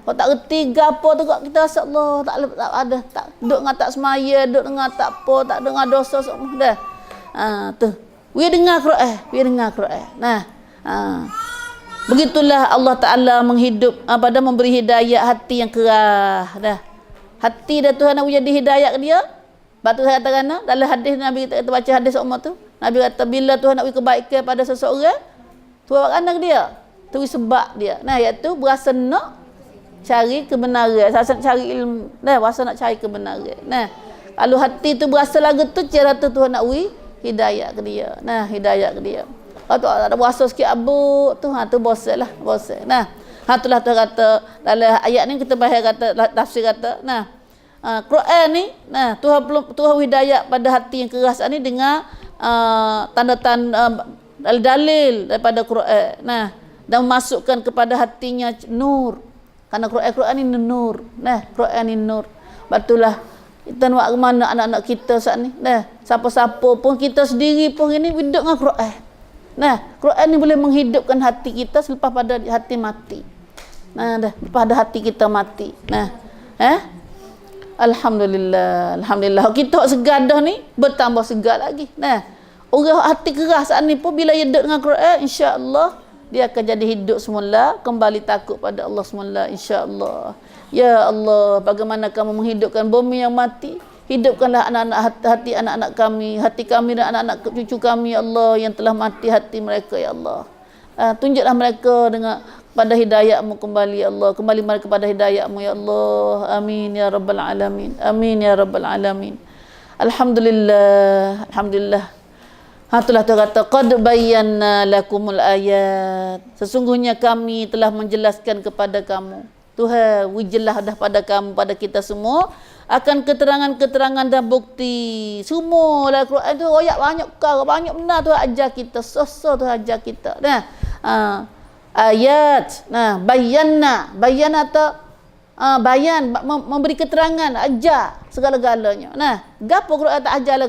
Hok tak reti gapo tu kok kita Allah tak ada tak duk dengan tak semaya, duk dengan tak apa, tak duk dengan dosa semua dah. Tu. We dengar Quran. Begitulah Allah Taala memberi hidayah hati yang kerah dah. Hati dah Tuhan nak jadi hidayah ke dia. Batu saya katakan dalam hadis Nabi kita baca hadis umat tu. Nabi kata bila Tuhan nak beri kebaikan pada seseorang, Tuhan buat kanan dia. Tu sebab dia. Iaitu berasa nak cari kebenaran, berasa nak cari ilmu, berasa nak cari kebenaran. Kalau hati tu berasa lagu tu cara tu Tuhan nak beri hidayah ke dia. Hidayah ke dia. Kalau tu ada berasa sikit abu tu bosan lah, bosan. Itulah Tuhan kata dalam ayat ni kita bahas kata tafsir kata Quran ni Tuhan hidayah pada hati yang keras ni dengan tanda-tanda dalil daripada Quran. Dan memasukkan kepada hatinya nur. Karena Quran ni nur. Quran ni nur. Batulah kita nak ke mana anak-anak kita saat ni. Siapa-siapa pun kita sendiri pun ini hidup dengan Quran. Quran ni boleh menghidupkan hati kita selepas pada hati mati. Pada hati kita mati. Alhamdulillah. Kita segadah ni bertambah segar lagi. Orang hati keras saat ni pun bila dia duduk dengan Quran, insya-Allah dia akan jadi hidup semula, kembali takut pada Allah semula, insya-Allah. Ya Allah, bagaimana kamu menghidupkan bumi yang mati? Hidupkanlah hati anak-anak kami, hati kami dan anak-anak cucu kami, ya Allah, yang telah mati hati mereka, ya Allah. Tunjuklah mereka dengan pada hidayah-Mu kembali, ya Allah. Kembali mereka kepada hidayah-Mu, ya Allah. Amin ya rabbal alamin. Amin ya rabbal alamin. Alhamdulillah. Itulah Tuhan kata qad bayyana lakumul ayat. Sesungguhnya kami telah menjelaskan kepada kamu. Tuhan wijelah dah pada kamu, pada kita semua akan keterangan-keterangan dan bukti. Semua dalam Quran tu royak banyak perkara, banyak benar Tuhan ajar kita, Tuhan ajar kita. Ayat. Bayyana tu bayan memberi keterangan, ajar segala-galanya. Gapo Quran tak ajarlah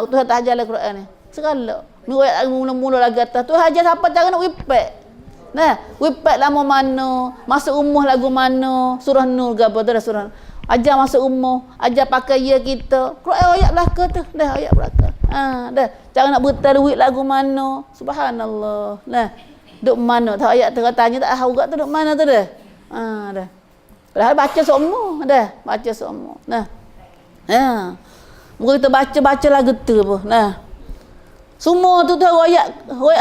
Tuhan tak ajarlah Quran ni. Segala. Ni ayat mula-mula lagi atas. Tuhan ajar siapa cara nak wipek. Nah, wipat lama mana, masuk umur lagu mana, surah Nur ke apa tu dah surah. Ajar masuk umur, ajar pakai ya kita. Quran ayat belaka tu, dah ayat belaka. Dah. Cara nak bertar duit lagu mana? Subhanallah. Nah, duk mana? Tahu ayat tu tanya tak tahu kat tu duk mana tu dah. Dah. Padahal baca semua dah, baca semua. Nah. Muka kita baca lagu tu apa. Nah. Semua tu ayat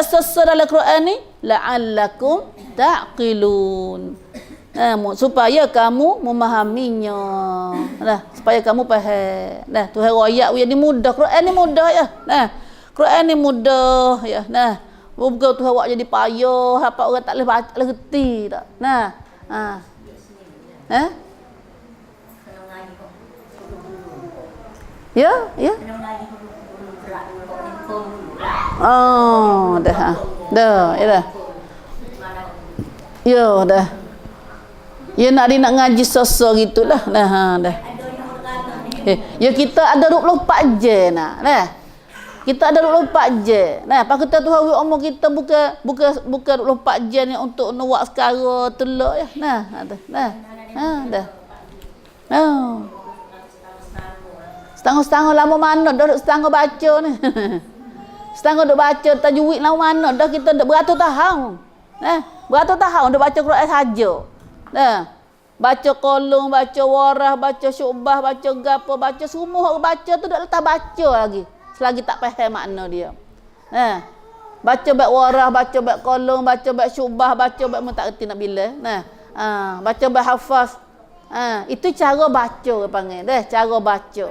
sesat dalam Quran ni la'allakum ta'qilun. Supaya kamu memahaminya. Nah, supaya kamu faham. Nah, tu ayat yang ni mudah. Quran ni mudah ya. Nah, Quran ni mudah ya. Nah, bukan tu awak jadi payah, apa orang tak boleh baca, reti tak. Nah. Ya. Oh, dah. Dah, ya dah. Ya dah. Ya nak ngaji sosok gitulah. Dah. Ya kita ada 24 je nak. Nah. Kita ada 24 je. Nah, pak kita tu hari umur kita bukan 24 je ni untuk nuak sekara teluk ya. Nah. Dah. Setengah lama mana dah setengah baca ni. Setengah duk baca tajwid lama mana dah kita dak beratus tahun. Beratus tahun dak baca Quran saja. Baca kolong, baca warah, baca syubah, baca gapo, baca semua baca tu dak letak baca lagi. Selagi tak faham makna dia. Baca bab warah, baca bab kolong, baca bab syubah, baca bab tak reti nak bila. Baca bab hafaz. Itu cara baca panggil dah, cara baca.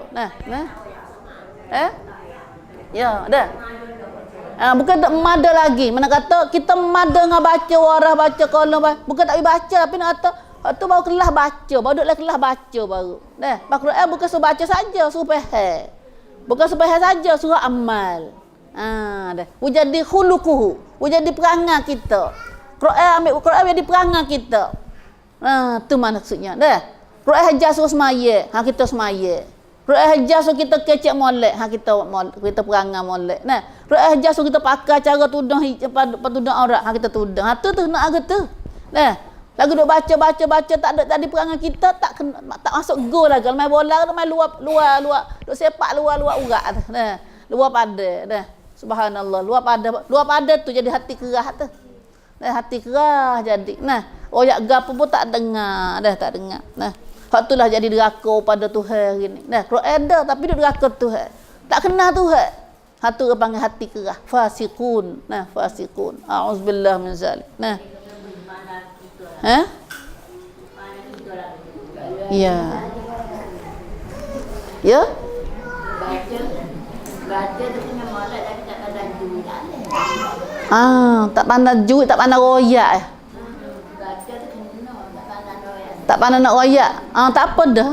Ya, dah. Bukan tak mada lagi. Mana kata kita mada dengan baca warah, baca kolong, bukan tak baca tapi nak kata tu baru kelas baca, baru duduk kelas baca baru. Dah, Al-Quran bukan suruh baca saja, suruh faham. Bukan suruh faham saja, suruh amal. Dah. Jadi khuluquhu, jadi perangai kita. Quran ambil Quran jadi perangai kita. Tu maksudnya. Dah. Quran hajar suruh semaya, kita semaya. Quran hajar suruh kita kecek molek, kita perangai molek. Nah, Quran hajar suruh kita pakai cara tudung tudung aurat, kita tudung. Tu nak ada tu. Nah, lagu duk baca tak ada tadi perangai kita tak masuk gol lagi. Kalau main bola tu main luar, duk sepak luar urat. Nah, luar pada. Dah. Subhanallah, luar pada tu jadi hati kerah tu. Nah, hati kerah jadi. Nah, oyak gapo pun tak dengar, dah tak dengar. Nah, hak itulah jadi deraka pada Tuhan gini. Nah, Quran dah tapi dia deraka Tuhan. Tak kenal Tuhan. Hak tu panggil hati kerah, fasiqun. Nah, fasiqun. A'udzubillah min zalik. Nah. Ya. Ya? Baca tu punya molek tapi tak pandai juit. Tak pandai juit, tak pandai royak. Baca tu kena tak pandai royak. Tak pandai nak royak. Tak apa dah.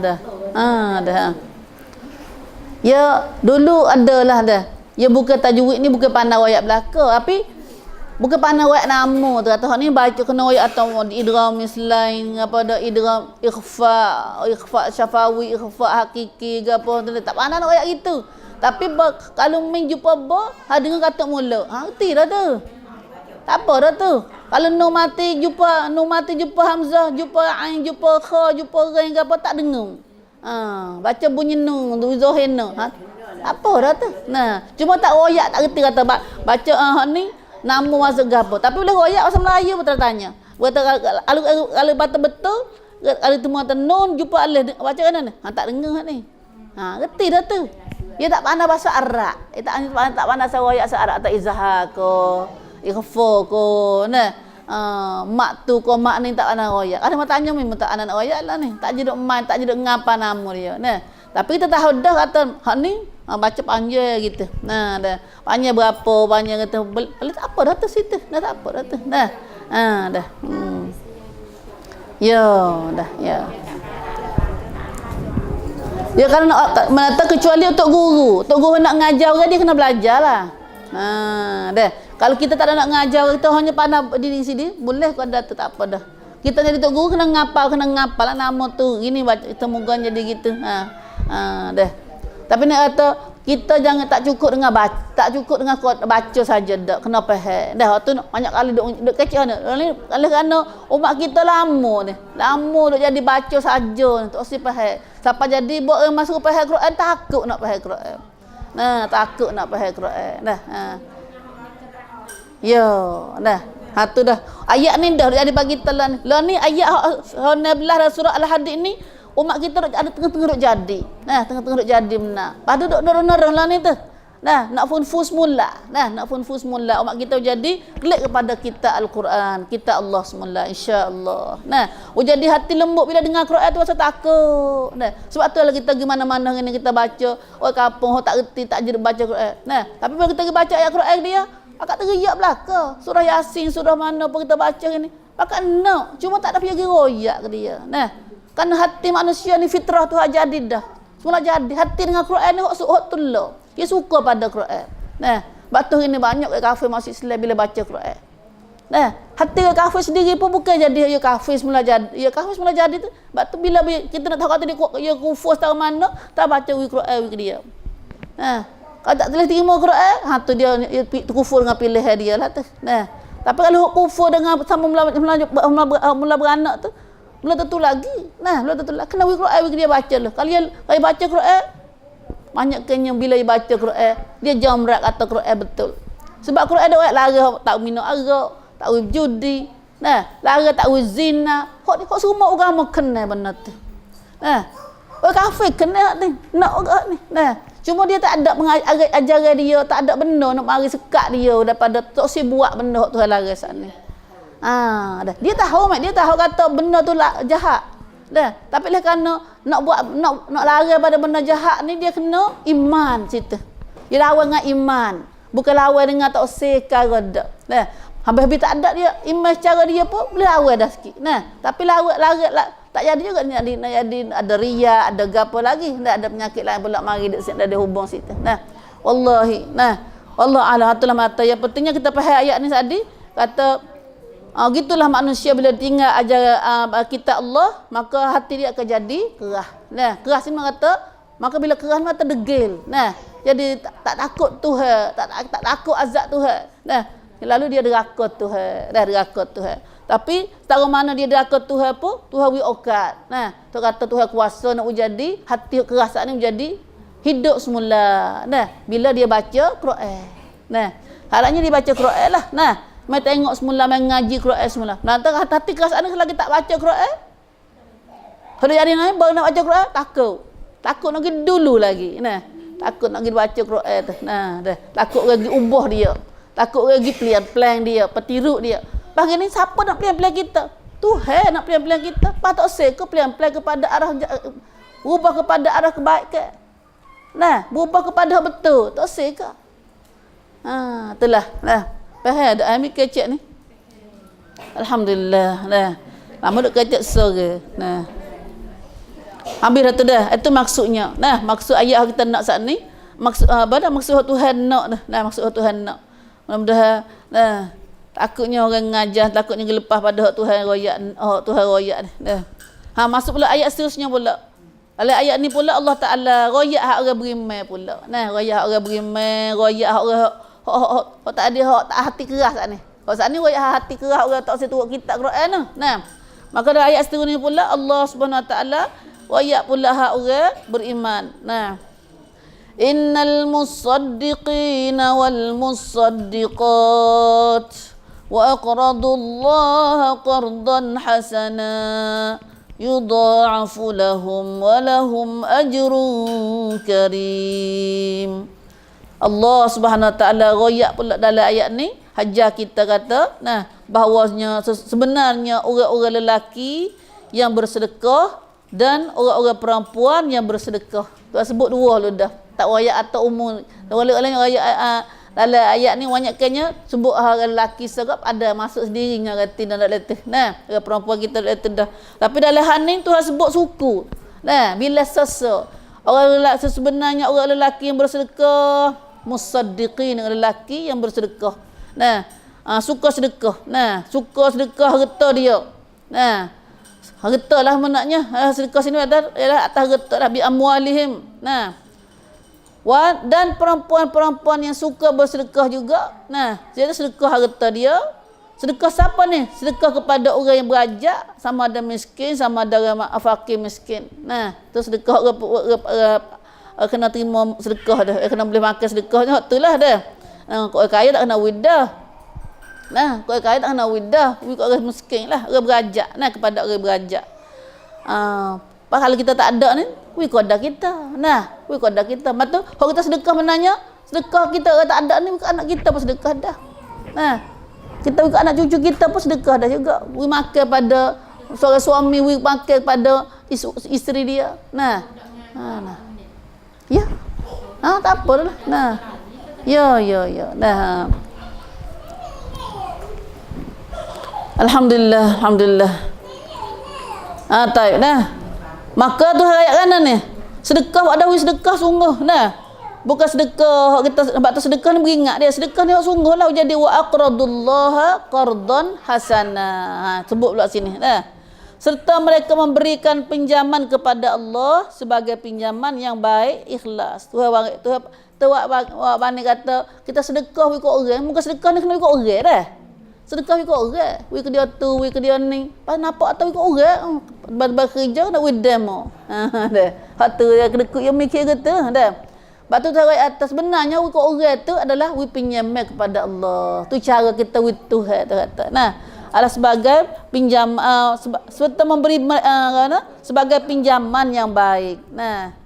Dah. Ya, dulu adalah dah. Ya bukan tajwid ni bukan pandai royak belaka, tapi bukan pandai royak nama tu. Kata hak ni baca kena royak atau idgham mislain apa dah idgham ikhfa syafawi, ikhfa hakiki ke apa tu. Tak pandai nak royak gitu. Tapi kalau main jumpa ada dengan kata mula. Erti dah tu. Tak apa dah tu. Kalau nu mati jumpa hamzah, jumpa ain, jumpa kha, jumpa ghain ke apa tak dengar. Baca bunyi nu, zuhina. Apa dah tu. Nah, cuma tak royak tak reti kata baca ni nama masuk gapo. Tapi boleh royak bahasa Melayu betul tanya. Kalau baca betul, kalau tu mata nun jumpa alif baca kan ni. Tak dengar ni. Reti dah tu. Dia tak pandai bahasa Arab. Dia tak pandai bahasa royak Arab atau izhar ko, ikhfa ko. Nah, mak tu ko mak ni tak pandai royak. Ada mak tanya memang tak anak royak lah ni. Tak jadi main, tak jadi ngapa nama dia. Nah, tapi kita tahu dah kata hak ni baca panjang gitu. Nah, dah. Panjang berapa, panjang kata tak apa dah tu situ. Dah tak apa dah tu. Dah. Dah. Ya, dah, ya. Ya kalau nak menata kecuali untuk guru. Untuk guru nak ngajar orang dia kena belajar lah. Dah. Kalau kita tak ada nak ngajar orang, kita hanya pandai diri sini, boleh kau ada tu tak apa dah. Kita jadi untuk guru kena ngapal lah nama tu. Gini baca temukan jadi gitu. Dah. Tapi nak kata kita jangan tak cukup dengan baca saja dak, kena faham. Dah tu banyak kali duk kecil ni. Kerana umat kita lama duk jadi baca saja ni, tak usah faham. Siapa jadi buat orang masuk faham Quran, takut nak faham Quran. Nah, takut nak faham Quran. Dah. Ya, dah. Tu dah. Ayat ni dah jadi bagi kita lah ni. Lah ni ayat 19 surah Al-Hadid ni umat kita ada tengah-tengah duk jadi. Tengah-tengah duk jadi benar. Padu duk dorong-dorong lah ni tu. Nak funfus mula. Nak funfus mula umat kita jadi klik kepada kita Al-Quran, kita Allah semula insya-Allah. Jadi hati lembut bila dengar Quran tu rasa takut. Sebab tu lah kita pergi mana-mana ni kita baca, kampung tak reti tak jadi baca Quran. Tapi bila kita pergi baca ayat Quran dia, akak teriak belaka. Surah Yasin, surah mana pun kita baca ni. Akak nak, cuma tak ada pergi royak ke dia. Kerana hati manusia ni fitrah tu jadi dah. Semula jadi. Hati dengan Quran ni hok tullah. Dia suka pada Quran. Batu ini banyak kafir masuk Islam bila baca Quran. Hati kafir sendiri pun bukan jadi ya kafir semula jadi. Ya kafir semula jadi tu. Batu bila kita nak tahu kata dia kufur tahu mana, tak baca Quran dia. Kalau tak boleh terima Quran, tu dia kufur dengan pilihan dia lah tu. Tapi kalau kufur dengan sama mula beranak tu, mula tentu lagi. Mula tentu lagi. Kena Quran dia baca lah. Kalau baca Quran, banyak kena bila dia baca Quran, dia jamrak kata Quran betul. Sebab Quran ada orang larang tak minum arak, tak judi, larang tak zina. Hok semua agama kena benda tu. Orang kafir kena ni, nak orang ni. Cuma dia tak ada ajaran dia, tak ada benda nak mari sekat dia daripada tak si buat benda tu larang sana. Dah. Dia tahu kata benda tu jahat. Dah. Tapi lah kerana nak larang pada benda jahat ni dia kena iman situ. Dia lawan dengan iman, bukan lawan dengan tak sekar dak. Dah. Habis tak ada dia iman secara dia pun boleh lawan dah sikit. Tapi larang tak jadi juga nak jadi ada riya, ada gapo lagi, tak ada penyakit lain pula mari dak ada hubung situ. Wallahi. Allah a'lam atulah mata. Yang pentingnya kita faham ayat ni tadi kata gitulah manusia bila tinggal ajaran kita Allah, maka hati dia akan jadi kerah. Kerah sini kata, maka bila kerah mata degil. Jadi tak takut Tuhan, tak takut azab Tuhan. Lalu dia derakot Tuhan, derakot Tuhan. Tapi setara mana dia derakot Tuhan pun, Tuhan wi okat. Tu kata Tuhan kuasa nak jadi hati keras ni menjadi hidup semula. Bila dia baca Quran. Harapnya dia baca Quran lah. Mai tengok semula, mai ngaji Quran semula. Nanti hati keras ni lagi tak baca Quran. Kalau jadi ni baru nak baca Quran, takut nak pergi dulu lagi. Takut nak pergi baca Quran tu. Takut lagi ubah dia. Takut lagi plan dia, petiruk dia. Pagi ni siapa nak plan kita? Tuhan nak plan kita. Patut seka plan kepada arah ubah kepada arah kebaikan. Berubah kepada betul. Tak seka. Itulah. Faham dak ambil kecek ni? Alhamdulillah. Lama duk kecek sore. Habis dah tu dah. Itu maksudnya. Maksud ayat kita nak saat ni. Maksud Tuhan nak dah. Maksud Tuhan nak. Mudah-mudahan takutnya orang ngajar, takutnya lepas pada hak Tuhan royak ni. Masuk pula ayat seterusnya pula. Oleh ayat ni pula Allah Taala royak hak orang beriman pula. Royak hak orang beriman, royak hak orang hak tak ada hak tak hati keras saat ni. Saat ni royak hati keras orang tak usah turut kitab Quran tu. Maka dalam ayat seterusnya pula Allah Subhanahu Wa Taala royak pula hak orang beriman. Innal musaddiqina wal musaddiqat wa aqradu Allah qardan hasana yudha'afu lahum wa lahum ajrun karim. Allah Subhanahu Wa Taala royak pula dalam ayat ni hajar kita kata bahawasanya sebenarnya orang-orang lelaki yang bersedekah dan orang-orang perempuan yang bersedekah. Tu sebut dua lu dah. Tak royak atau umum. Orang-orang royak dalam ayat ni banyaknya sebut orang lelaki serap ada masuk sendirinya reti dan letih. Orang perempuan kita letih dah. Tapi dalam hal ni Tuhan sebut suku. Bila orang lelaki sebenarnya orang lelaki yang bersedekah, musaddiqin lelaki yang bersedekah. Suka sedekah. Suka sedekah harta dia. Harta lah maknanya. Sedekah sini ialah atas harta lah bi amwalihim. Dan perempuan-perempuan yang suka bersedekah juga. Nah, dia sedekah harta dia. Sedekah siapa ni? Sedekah kepada orang yang berajak, sama ada miskin, sama ada orang fakir miskin. Nah, tu sedekah kena terima sedekah dah. Kena boleh makan sedekah ni, itulah dah. Kau kaya tak kena widah. Nah, kau kaya tak kena widah. Orang miskin lah, orang berajak. Nah, kepada orang berajak. Kalau kita tak ada ni, koda kita. Nah, koda kita. Betul? Kalau kita sedekah menanya, sedekah kita orang tak ada ni, anak kita pun sedekah dah. Nah, kita buka anak cucu kita pun sedekah dah juga. Makan pada seorang suami, makan pada isteri dia. Nah. Ya. Tak apa lah. Nah. Ya. Nah. Alhamdulillah. Taib dah. Maka tu ayat kanan ni. Sedekah ada sedekah sungguh. Nah. Bukan sedekah kita sebab tu sedekah ni beringat dia. Sedekah ni sungguh lah jadi wa aqradullaha qardan hasana. Sebut pula sini. Nah. Serta mereka memberikan pinjaman kepada Allah sebagai pinjaman yang baik, ikhlas. Tuhan bani kata kita sedekah ikut orang, bukan sedekah ni kena ikut orang dah. Sedekah ikut orang. Ke dia tu, ke dia ni. Pas nampak atau ikut orang. Bekerja nak with demo. Dah. Hak tu dia kedekut yang mikir kata dah. Sebab tu tarik atas sebenarnya ikut orang tu adalah we pinjam kepada Allah. Tu cara kita with Tuhan tu kata. Nah, adalah sebagai pinjam serta memberi sebagai pinjaman yang baik. Nah,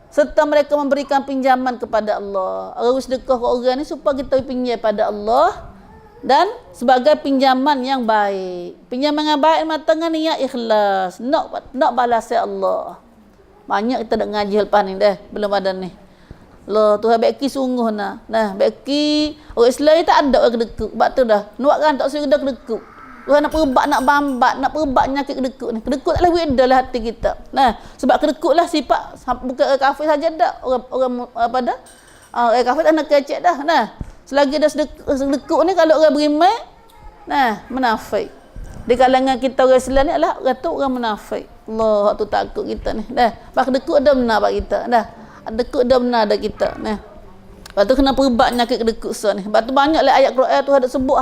serta mereka memberikan pinjaman kepada Allah. Orang sedekah ke orang ni supaya kita pinjam pada Allah dan sebagai pinjaman yang baik. Pinjaman yang baik matang niat ikhlas, nak balas Allah. Banyak kita nak ngaji lepas ni dah, belum ada ni. Lah Tuhan beki sungguh nah. Nah, beki orang Islam ni tak ada orang kedekut. Sebab tu dah. Nuak kan tak suruh dah kedekut. Tuhan nak perbat, nak bambat, nak perbat nyakit kedekut ni. Kedekut tak boleh dah hati kita. Nah, sebab kedekut lah sifat bukan orang kafir saja dak. Orang apa dah? Orang kafir tak nak kecek dah. Nah, selagi dah sedekut ni kalau orang beriman, nah, munafik. Di kalangan kita orang Islam ni adalah orang tu orang munafik. Allah tu takut kita ni. Dah, pak kedekut ada benar pak kita. Dah. Dekut dah benar dah kita. Nah. Lepas tu kena perbat nyakit kedekut so ni. Sebab tu banyaklah ayat Quran tu ada sebut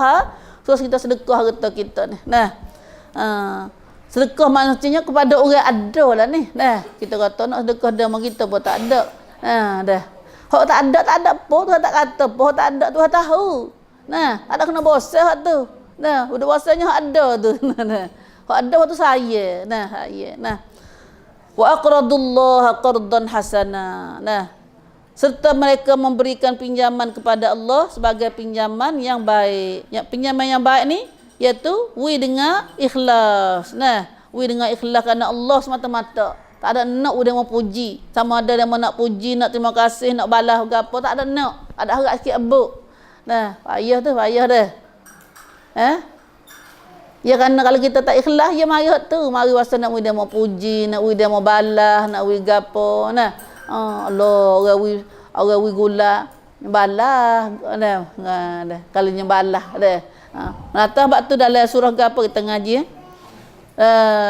terus kita sedekah harta kita ni. Nah. Sedekah maksudnya kepada orang ada lah ni. Nah, kita kata nak sedekah dama kita pun tak ada. Dah. Hak tak ada apa, Tuhan tak kata apa, hak tak ada Tuhan tahu. Nah, ada kena bosan hak tu. Nah, udah bosannya hak ada tu. Nah. Hak ada waktu saya. Nah, saya. Nah. Wa aqradullaha qardan hasana. Nah, serta mereka memberikan pinjaman kepada Allah sebagai pinjaman yang baik. Pinjaman yang baik ni iaitu dengan ikhlas. Nah, dengan ikhlas kerana Allah semata-mata. Tak ada nak dia mau puji. Sama ada dia mau nak puji, nak terima kasih, nak balas ke apa, tak ada nak. Ada harap sikit abuk. Nah, payah dah. Ya kerana kalau kita tak ikhlas, ya mari tu. Mari rasa nak dia mau puji, nak dia mau balas, nak gapo. Nah. Allah orang gula balas. Dah. Kalau nya balas dah. Nata bab tu dalam surah gapo kita ngaji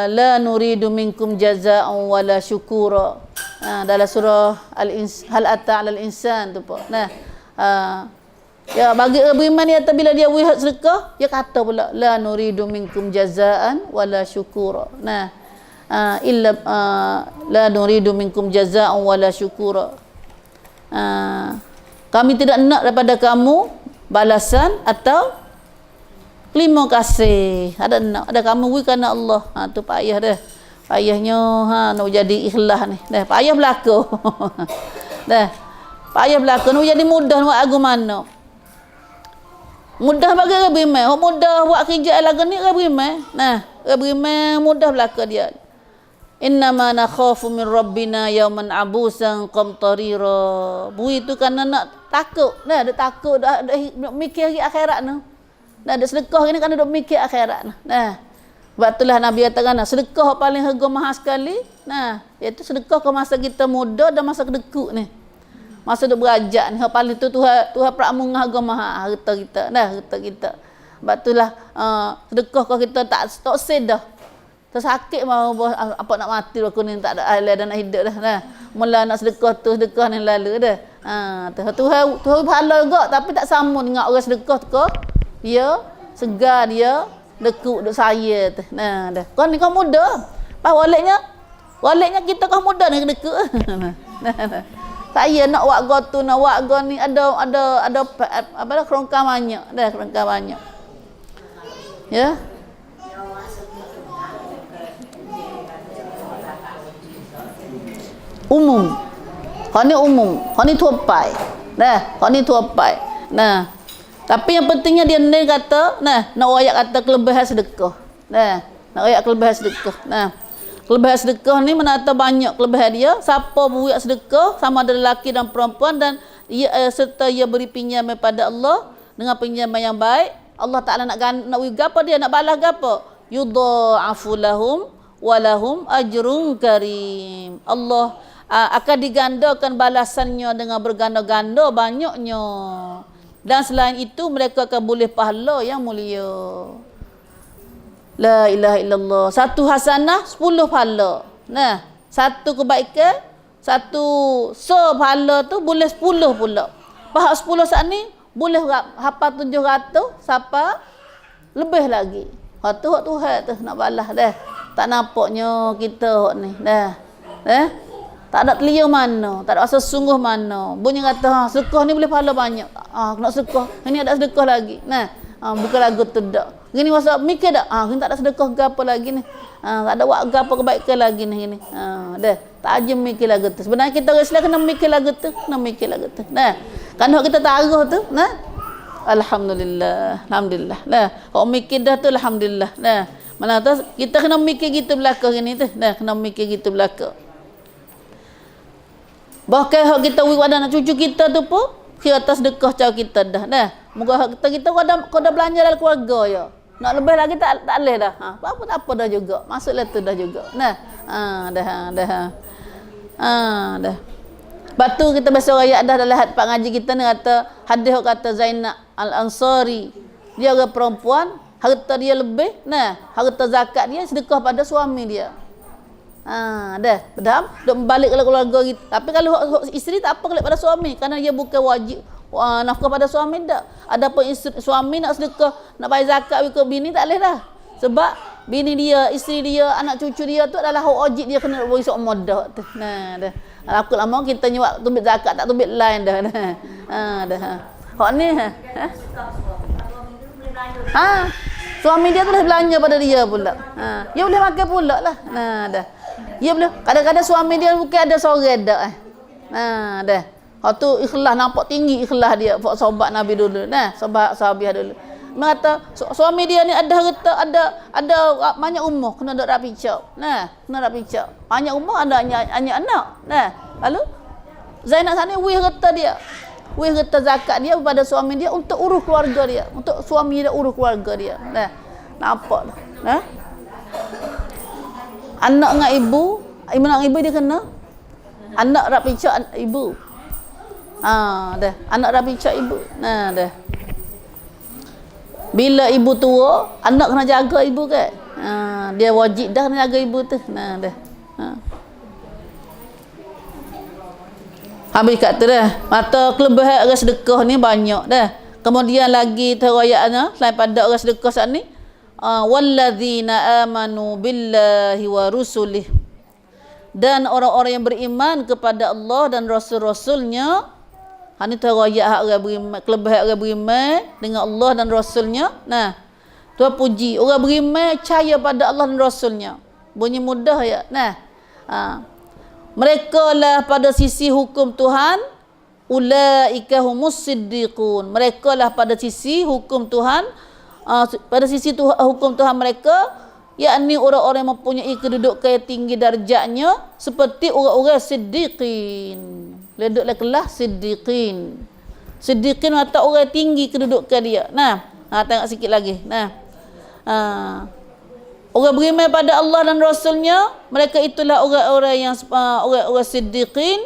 la nuridu minkum jazaa'an wala syukura. Dalam surah hal ata 'alal insan tu apa. Nah. Ya bagi orang beriman ni bila dia wihat sedekah, dia kata pula la nuridu minkum jazaan wala syukura. Nah, illa la nuridu minkum jazaan wala syukura. Kami tidak nak daripada kamu balasan atau terima kasih. Ada kamu wi kerana Allah. Tu payah dah. Payahnya nak jadi ikhlas ni. Dah payah berlaku. Dah. Payah berlaku nak jadi mudah nak agama. Mudah bagi orang beriman. Mudah buat kerja lagu ni orang beriman. Nah, orang beriman mudah belaka dia. Innama nakhafu min rabbina yawman abusan qamtarira. Bui tu kerana nak takut. Nah, ada takut dah mikir hari akhirat tu. Nah, ada sedekah ni kerana duk mikir akhirat. Nah. Sebab itulah Nabi katakan sedekah paling harga mahal sekali. Nah, iaitu sedekah ke masa kita muda dan masa kedekut ni. Masa duk berajak ni, hak paling tu Tuhan pramu harga mahal harta kita. Dah harta kita. Sebab itulah sedekah kalau kita tak sedah. Tersakit mau apa nak mati aku ni tak ada ahli dan nak hidup dah. Nah, mula nak sedekah tu sedekah ni lalu dah. Tuhan pahala juga tapi tak sama dengan orang sedekah tu. Dia segar, dia dekuk duk saya tu. Nah, dah. Kau ni kau muda. Pas waliknya kita kau muda ni dekuk. Saya nak buat gotu, nak buat go ni ada apa dah kerongkang banyak. Dah kerongkang banyak. Ya. Umum. Kau ni umum. Kau ni tuapai. Dah, kau ni tuapai. Nah. Tapi yang pentingnya dia ni kata, nak ayat kata kelebihan sedekah. Nak ayat kelebihan sedekah. Kelebihan sedekah ni menata banyak kelebihan dia. Siapa buat sedekah sama ada lelaki dan perempuan dan serta ia beri pinjam kepada Allah dengan pinjaman yang baik, Allah Taala nak gapo dia nak balas gapo? Yudha'afu lahum wa lahum ajrun karim. Allah akan digandakan balasannya dengan berganda-ganda banyaknya. Dan selain itu mereka akan boleh pahala yang mulia. La ilaha illallah. Satu hasanah 10 pahala. Nah, satu kebaikan, satu pahala tu boleh 10 pula. Pahak 10 saat ni boleh hafal 700 siapa lebih lagi. Hak tu Tuhan tu nak balas dah. Tak nampaknya kita hak ni dah. Tak ada telia mana, tak ada rasa sungguh mana. Bunyi kata, sedekah ni boleh pahala banyak. Nak sedekah. Ini ada sedekah lagi. Bukan lagu tu dak. Gini masa mikir dak. Gini tak ada sedekah ke apa lagi ni. Tak ada buat apa kebaikan lagi ni gini. Dah, tak aja mikir lagu tu. Sebenarnya kita orang Islam kena mikir lagu tu, Kan hak kita taruh tu, Alhamdulillah. Hak mikir dah tu alhamdulillah. Mana tu kita kena mikir gitu belaka gini tu. Kena mikir gitu belaka. Bahkan hak kita pada anak cucu kita tu pun kira atas sedekah cara kita dah. Moga hak kita kau dah belanja dalam keluarga ya. Nak lebih lagi tak boleh dah. Apa dah juga. Maksudlah tu dah juga. Dah. Batu kita biasa raya dah dalam hadis ngaji kita ni kata hadis kata Zainab Al-Ansari. Dia orang perempuan, harta dia lebih, harta zakat dia sedekah pada suami dia. Dah duk balik ke keluarga kita. Tapi kalau isteri tak apa kelak pada suami kerana dia bukan wajib nafkah pada suami dak. Adapun suami nak sedekah, nak bayar zakat ke bini tak boleh dah. Sebab bini dia, isteri dia, anak cucu dia tu adalah hak wajib dia kena bagi sok modah tu. Dah. Aku lama kita nyuak tumbit zakat tak tumbit lain dah. Dah. Hak ni suami dia tu boleh belanja pada dia pula. Dia boleh makan pula lah. Dah. Dia boleh. Kadang-kadang suami dia bukan ada sorang dak. Dah. Hak tu ikhlas nampak tinggi ikhlas dia. Pak sahabat Nabi dulu. Sahabat dulu. Mengata suami dia ni ada harta, ada banyak umur kena dok rapi cak. Kena rapi cak. Banyak umur ada anak. Lalu Zainab sana wih harta dia. Wih harta zakat dia kepada suami dia untuk urus keluarga dia. Untuk suami dia urus keluarga dia. Nampak dah. Anak dengan ibu dia kena. Anak rapi cak ibu. Dah. Anak rapi cak ibu. Dah. Bila ibu tua, anak kena jaga ibu kan? Dia wajib dah kena jaga ibu tu. Dah. Habis kat tu dah. Mata kelebihan orang sedekah ni banyak dah. Kemudian lagi teroyaknya selain pada orang sedekah saat ni, walladzina amanu billahi wa rusulih. Dan orang-orang yang beriman kepada Allah dan rasul-rasulnya. Ini teroyak hak orang beriman, kelebihan orang beriman dengan Allah dan Rasulnya. Tuhan puji orang beriman percaya pada Allah dan Rasulnya. Bunyi mudah ya. Mereka lah pada sisi hukum Tuhan, ulaika humus siddiqun. Mereka lah pada sisi hukum Tuhan, pada sisi hukum Tuhan mereka, yakni orang-orang yang mempunyai kedudukan yang tinggi darjatnya seperti orang-orang siddiqin. Leduklah kelas siddiqin. Siddiqin mata orang tinggi kedudukan dia. Tengok sikit lagi. Orang beriman pada Allah dan Rasulnya, mereka itulah orang-orang yang orang-orang siddiqin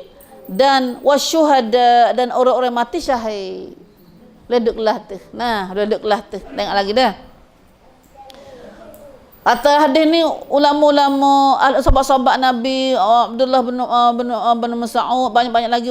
dan wasyuhada dan orang-orang mati syahid. Leduklah tu. Leduklah tu. Tengok lagi dah. Atas hadis ni ulama-ulama sahabat-sahabat Nabi Abdullah bin Mas'ud, banyak-banyak lagi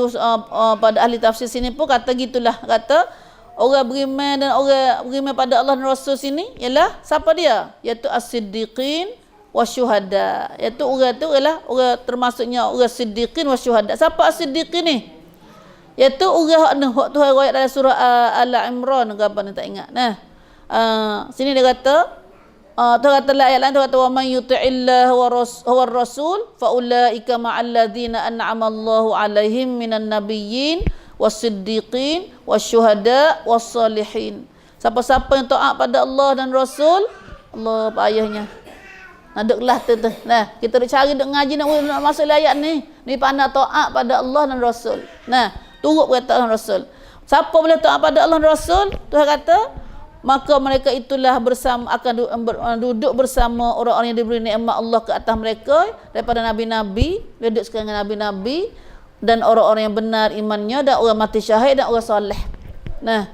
pada ahli tafsir sini pun kata gitulah, kata orang beriman dan orang beriman pada Allah dan Rasul sini ialah siapa dia? Iaitu as-siddiqin wasyuhada. Iaitu orang tu ialah orang termasuknya orang siddiqin wasyuhada. Siapa as-siddiqin ni? Iaitu orang hak Tuhan ayat dalam surah Al-Imran ke apa ni tak ingat. Nah, sini dia kata Tuhan kata ayat lain, Tuhan kata wa man yuti'illah wa rasul fa ulaika ma'al ladzina an'ama Allahu 'alaihim minan nabiyyin was-siddiqin wasyuhada was-salihin. Siapa-siapa yang taat pada Allah dan Rasul, Allah payahnya. Nah, duklah tu. Nah, kita duk cari duk ngaji nak masuk ayat ni. Ni pandai taat pada Allah dan Rasul. Nah, turut perkataan Rasul. Siapa boleh taat pada Allah dan Rasul? Tuhan kata, maka mereka itulah akan duduk bersama orang-orang yang diberi nikmat Allah ke atas mereka daripada nabi-nabi, duduk sekarang dengan nabi-nabi dan orang-orang yang benar imannya dan orang mati syahid dan orang soleh. Nah,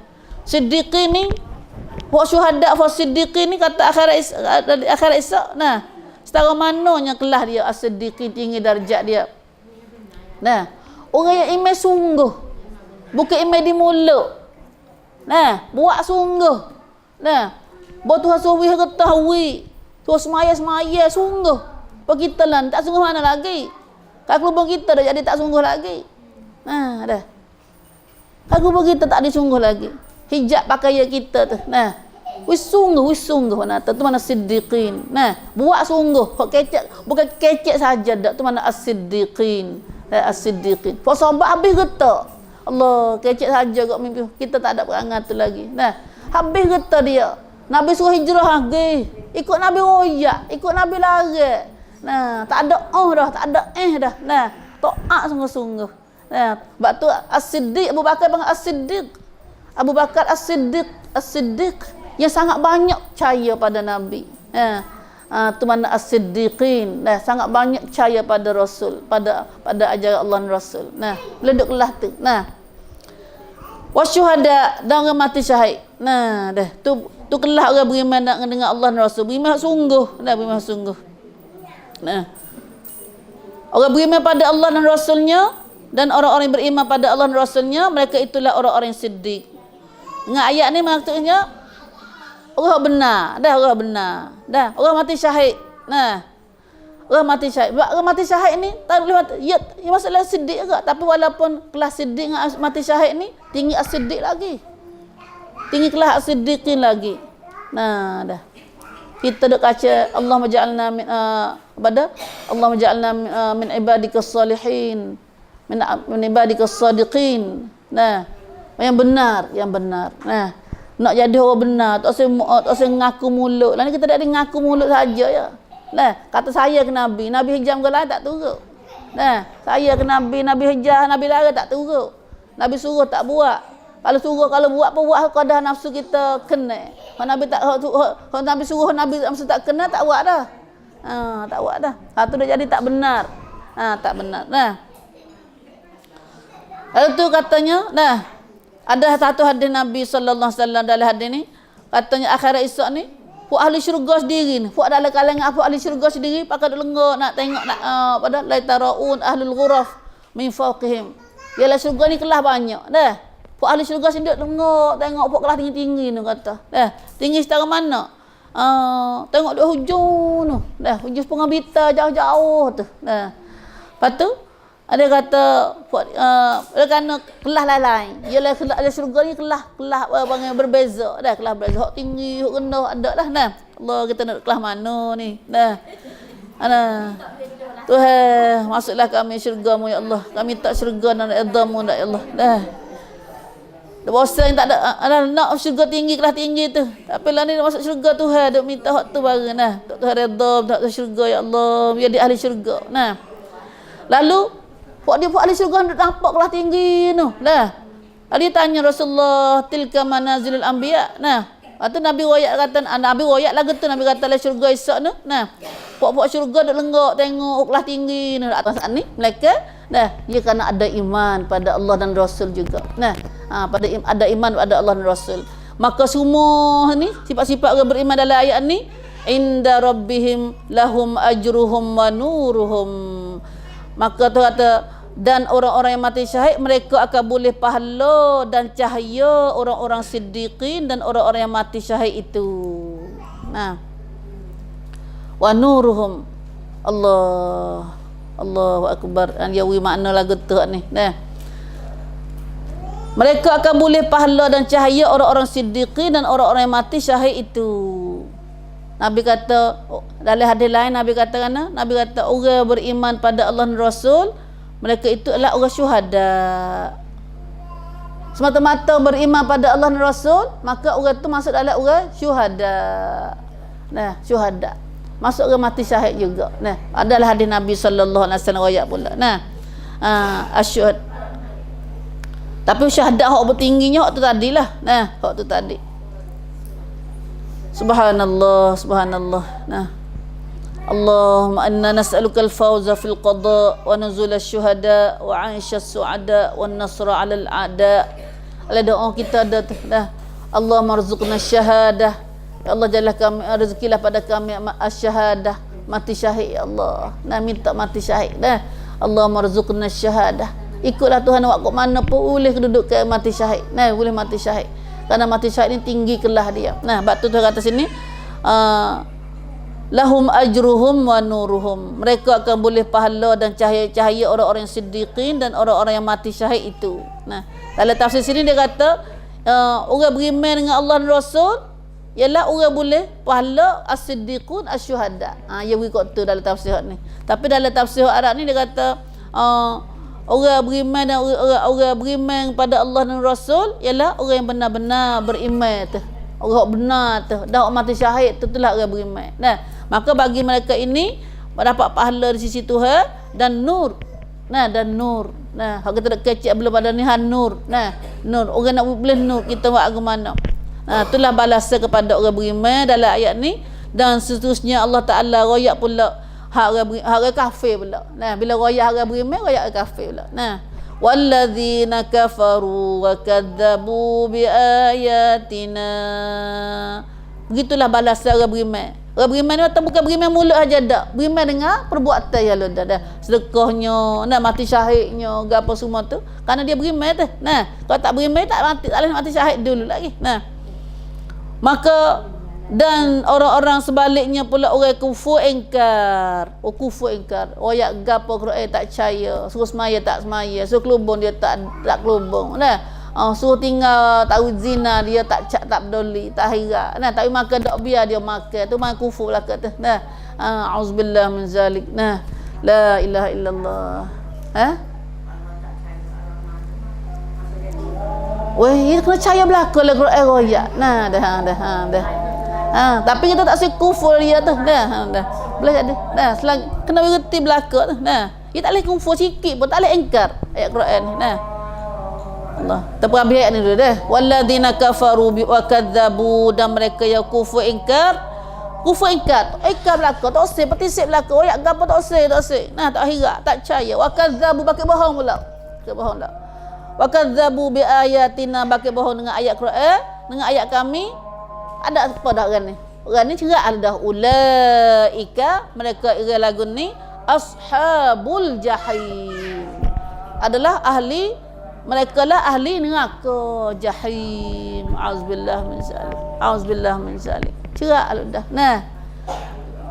siddiqin ni, wa syuhada wa siddiqin ni kata akhirat esok. Nah, setara mananya kelas dia as-siddiqin, tinggi darjat dia. Nah, orang yang iman sungguh, bukan iman di mulut. Nah, buat sungguh. Nah, buat Tuhan suruh ketahui, suruh semaya sungguh. Apa kita lah tak sungguh mana lagi? Kalau keluar kita dah jadi tak sungguh lagi. Nah, dah. Kalau keluar kita tak disungguh lagi. Hijab pakaian kita tu. Nah, wis sungguh mana tu mana siddiqin. Nah, buat sungguh. Bukan kecek saja dak tu mana as-siddiqin. As-siddiqin. Pak sahabat habis getak. Allah, kecek saja kok mimpi. Kita tak ada perangai tu lagi. Nah, habis getak dia. Nabi suruh hijrah lagi. Ikut Nabi royak, ikut Nabi lari. Nah, tak ada dah, tak ada dah. Nah, taat sungguh-sungguh. Nah, sebab tu as-siddiq, Abu Bakar panggil as-siddiq. Abu Bakar as-siddiq yang sangat banyak percaya pada Nabi. Tu mana as-siddiqin. Nah, sangat banyak percaya pada Rasul, pada ajaran Allah dan Rasul. Nah, leduklah tu. Nah, wasyuhada dan orang mati syahid. Nah, dah tu kelah orang beriman dengan Allah dan Rasul. Beriman sungguh, dah beriman sungguh. Nah, orang beriman pada Allah dan Rasulnya dan orang-orang yang beriman pada Allah dan Rasulnya, mereka itulah orang-orang yang siddiq. Dengan ayat ni maksudnya orang benar, dah orang mati syahid. Nah, orang mati syahid. Orang mati syahid ni tak boleh mati. Ya masalah siddiq juga, tapi walaupun kelas siddiq dengan mati syahid ni tinggi as-siddiq lagi. Tinggi kelas as-siddiqin lagi. Nah, dah. Kita duk kaca Allah maj'alna min Allah maj'alna min ibadikas salihin, min ibadikas sadiqin. Nah, yang benar. Nah, nak jadi orang benar, tak usah ngaku mulut. Lah ni kita tak ada ngaku mulut saja ya. Nah, kata saya ke Nabi hijam ke lain tak turut. Nah, saya ke Nabi hijam, Nabi larang tak turut. Nabi suruh tak buat. Kalau buat apa buat kadar nafsu kita kena. Kalau Nabi tak Nabi suruh Nabi nafsu tak kena, tak buat dah. Tak buat dah. Tu dah jadi tak benar. Tak benar. Nah. Lalu tu katanya, nah, ada satu hadis Nabi sallallahu alaihi wasallam dalam hadis ni, katanya akhirat esok ni, puak ahli syurga sendiri ni, puak dalam kalangan ahli syurga sendiri pakai lenggok nak tengok nak pada la taraun ahlul ghuraf min fawqihim. Yalah syurga ni kelas banyak dah. Puak ahli syurga sendiri tengok puak kelas tinggi-tinggi tu kata. Dah, tinggi setara mana? Tengok di hujung tu. Dah, hujung pengabitan jauh-jauh tu. Dah. Lepas tu ada kata kerana kelas lain. Ialah kelas syurga ni kelas berbeza. Dah, kelas berbeza. Hak tinggi, hak rendah ada lah. Nah. Allah, kita nak kelas mana ni? Dah. Tuhan, masuklah kami syurga-Mu ya Allah. Kami tak syurga dan redha-Mu ya Allah. Dah. Bosan tak ada nak syurga tinggi, kelas tinggi tu. Tapi lah ni masuk syurga Tuhan, duk minta hak tu baru. Nah, Tuhan redha, tak syurga ya Allah, biar dia ahli syurga. Nah. Lalu puak ahli syurga nampak kelas tinggi tu. Lah. Dia tanya Rasulullah, tilka manazilul anbiya. Nah. Lepas tu Nabi royak kata, Nabi royak lagu tu, Nabi kata lah syurga esok tu. Nah. Puak syurga duk lenggok tengok kelas tinggi ni atas ni. Mereka dah, dia kerana ada iman pada Allah dan Rasul juga. Nah, ada iman pada Allah dan Rasul. Maka semua ni sifat-sifat orang beriman dalam ayat ni inda rabbihim lahum ajruhum wa nuruhum. Maka tu kata, dan orang-orang yang mati syahid mereka akan boleh pahala dan cahaya orang-orang siddiqin dan orang-orang yang mati syahid itu. Nah, wa nuruhum, Allahu akbar. Yawi makna lagu tu ni. Nah, mereka akan boleh pahala dan cahaya orang-orang siddiqin dan orang-orang yang mati syahid itu. Nabi kata dalam hadis lain, Nabi kata orang beriman pada Allah dan Rasul, mereka itu adalah orang syuhada. Semata-mata beriman pada Allah dan Rasul, maka orang itu masuk dalam orang syuhada. Nah, syuhada masuk orang mati syahid juga. Nah, adalah hadis Nabi sallallahu alaihi wasallam ayat pula. Nah, asyhad. Tapi syahadat hak bertingginya hak tu tadilah. Nah, hak tu tadi. Subhanallah, subhanallah. Nah, Allahumma inna nas'aluka al-fawza fil qada wa nuzul asy-syuhada wa 'aisha as-su'ada wan nasra 'alal a'da. Ala doa kita ada tu dah. Allahumma rzuqna asy-syahadah. Ya Allah, jadilah kami rezekilah pada kami asy-syahadah, mati syahid ya Allah. Nah, minta mati syahid dah. Allahumma rzuqna asy-syahadah. Ikutlah Tuhan awak kok mana pun boleh duduk ke mati syahid. Nah, boleh mati syahid. Karena mati syahid ni tinggi kelah dia. Nah, bab tu kata sini lahum ajruhum wa nuruhum. Mereka akan boleh pahala dan cahaya-cahaya orang-orang yang siddiqin dan orang-orang yang mati syahid itu. Nah, dalam tafsir sini dia kata orang beriman dengan Allah dan Rasul ialah orang boleh pahala as-siddiqun asy-syuhada. Ya ikut tu dalam tafsir ni. Tapi dalam tafsir Arab ni dia kata orang beriman dan orang beriman pada Allah dan Rasul ialah orang yang benar-benar beriman tu. Orang benar tu. Dah mati syahid tu itulah orang beriman. Nah, maka bagi mereka ini dapat pahala di sisi Tuhan dan nur. Nah, dan nur. Nah, hak kita kecil belum ada ni nur. Nah, nur. Orang nak boleh nur kita buat ke mana. Nah, itulah balasan kepada orang beriman dalam ayat ni. Dan seterusnya Allah Ta'ala royak pula hak orang kafir pula. Nah, bila royak orang beriman, royak orang kafir pula. Nah, walladzina kafaru wa kadzabu bi ayatina. Begitulah balasan orang beriman. Orang beriman ni bukan beriman mulut aja dak. Beriman dengan perbuatan ya lo dah. Sedekahnya, nak mati syahidnya, gapo semua tu. Karena dia beriman tu. Nah, kalau tak beriman tak boleh mati syahid dulu lagi. Nah, maka dan orang-orang sebaliknya pula orang kufur ingkar. Kufur ingkar. Royak gapo Quran tak percaya. Suruh semaya tak semaya. Suruh kelubung dia tak kelubung. Nah, suruh tinggal tahu zina dia tak peduli, tak hirau. Nah, tapi makan dak biar dia makan. Tu main kufur lah kat tu. Nah, auzubillah min zalik. Nah, la ilaha illallah. Weh, kena percaya belaka lah Quran royak. Nah, dah. Tapi kita tak sih kufur dia tu. Dah. Boleh jadi. Dah, kena berhenti belaka tu. Nah, kita tak boleh kufur sikit pun, tak boleh ingkar ayat Quran ni. Nah, Allah. Terperhati ayat ni dulu dah. Walladzina kafaru wa kadzabu, dan mereka yang kufur ingkar. Ingkar belaka, tak usah petisik belaka. Royak gapo tak usah. Nah, tak hirau, tak percaya. Wa kadzabu pakai bohong pula. Wa kadzabu bi ayatina, pakai bohong dengan ayat Quran, dengan ayat kami. Ada apa dah orang ni? Orang ni cerak dah. Ulaika, mereka ira lagu ni ashabul jahim. Adalah ahli, mereka lah ahli neraka jahim. Auzubillah min zalik. Cerak dah. Nah,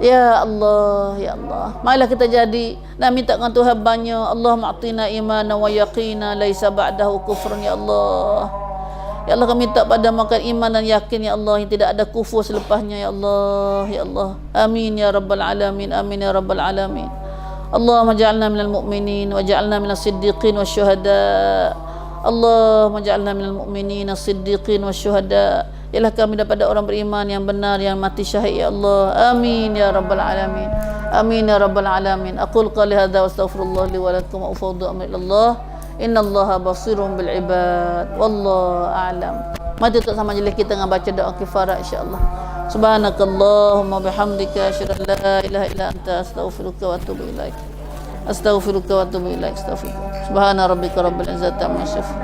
ya Allah, ya Allah. Marilah kita jadi dan minta dengan Tuhan banyak. Allahumma atina imana wa yaqina laisa ba'dahu kufrun ya Allah. Ya Allah, kami minta pada makan iman dan yakin ya Allah, yang tidak ada kufur selepasnya ya Allah, ya Allah. Amin ya rabbal alamin. Amin ya rabbal alamin. Allahumma ja'alna minal mu'minin wa ja'alna minas siddiqin wasyuhada. Allahumma ja'alna minal mu'minin as-siddiqin wasyuhada. Ialah kami daripada orang beriman yang benar yang mati syahid ya Allah. Amin ya rabbal alamin. Amin ya rabbal alamin. Aqul qali hadza wa astaghfirullah li wa lakum wa ufawwidu amri ilallah. Innallaha basirun bil ibad. Wallahu a'lam. Mari tutup sama majlis kita dengan baca doa kifarah insya-Allah. Subhanakallahumma bihamdika asyhadu an la ilaha illa anta astaghfiruka wa atubu ilaik. Astaghfiruka wa atubu ilaik. Subhana rabbika rabbil izzati amma yasifun.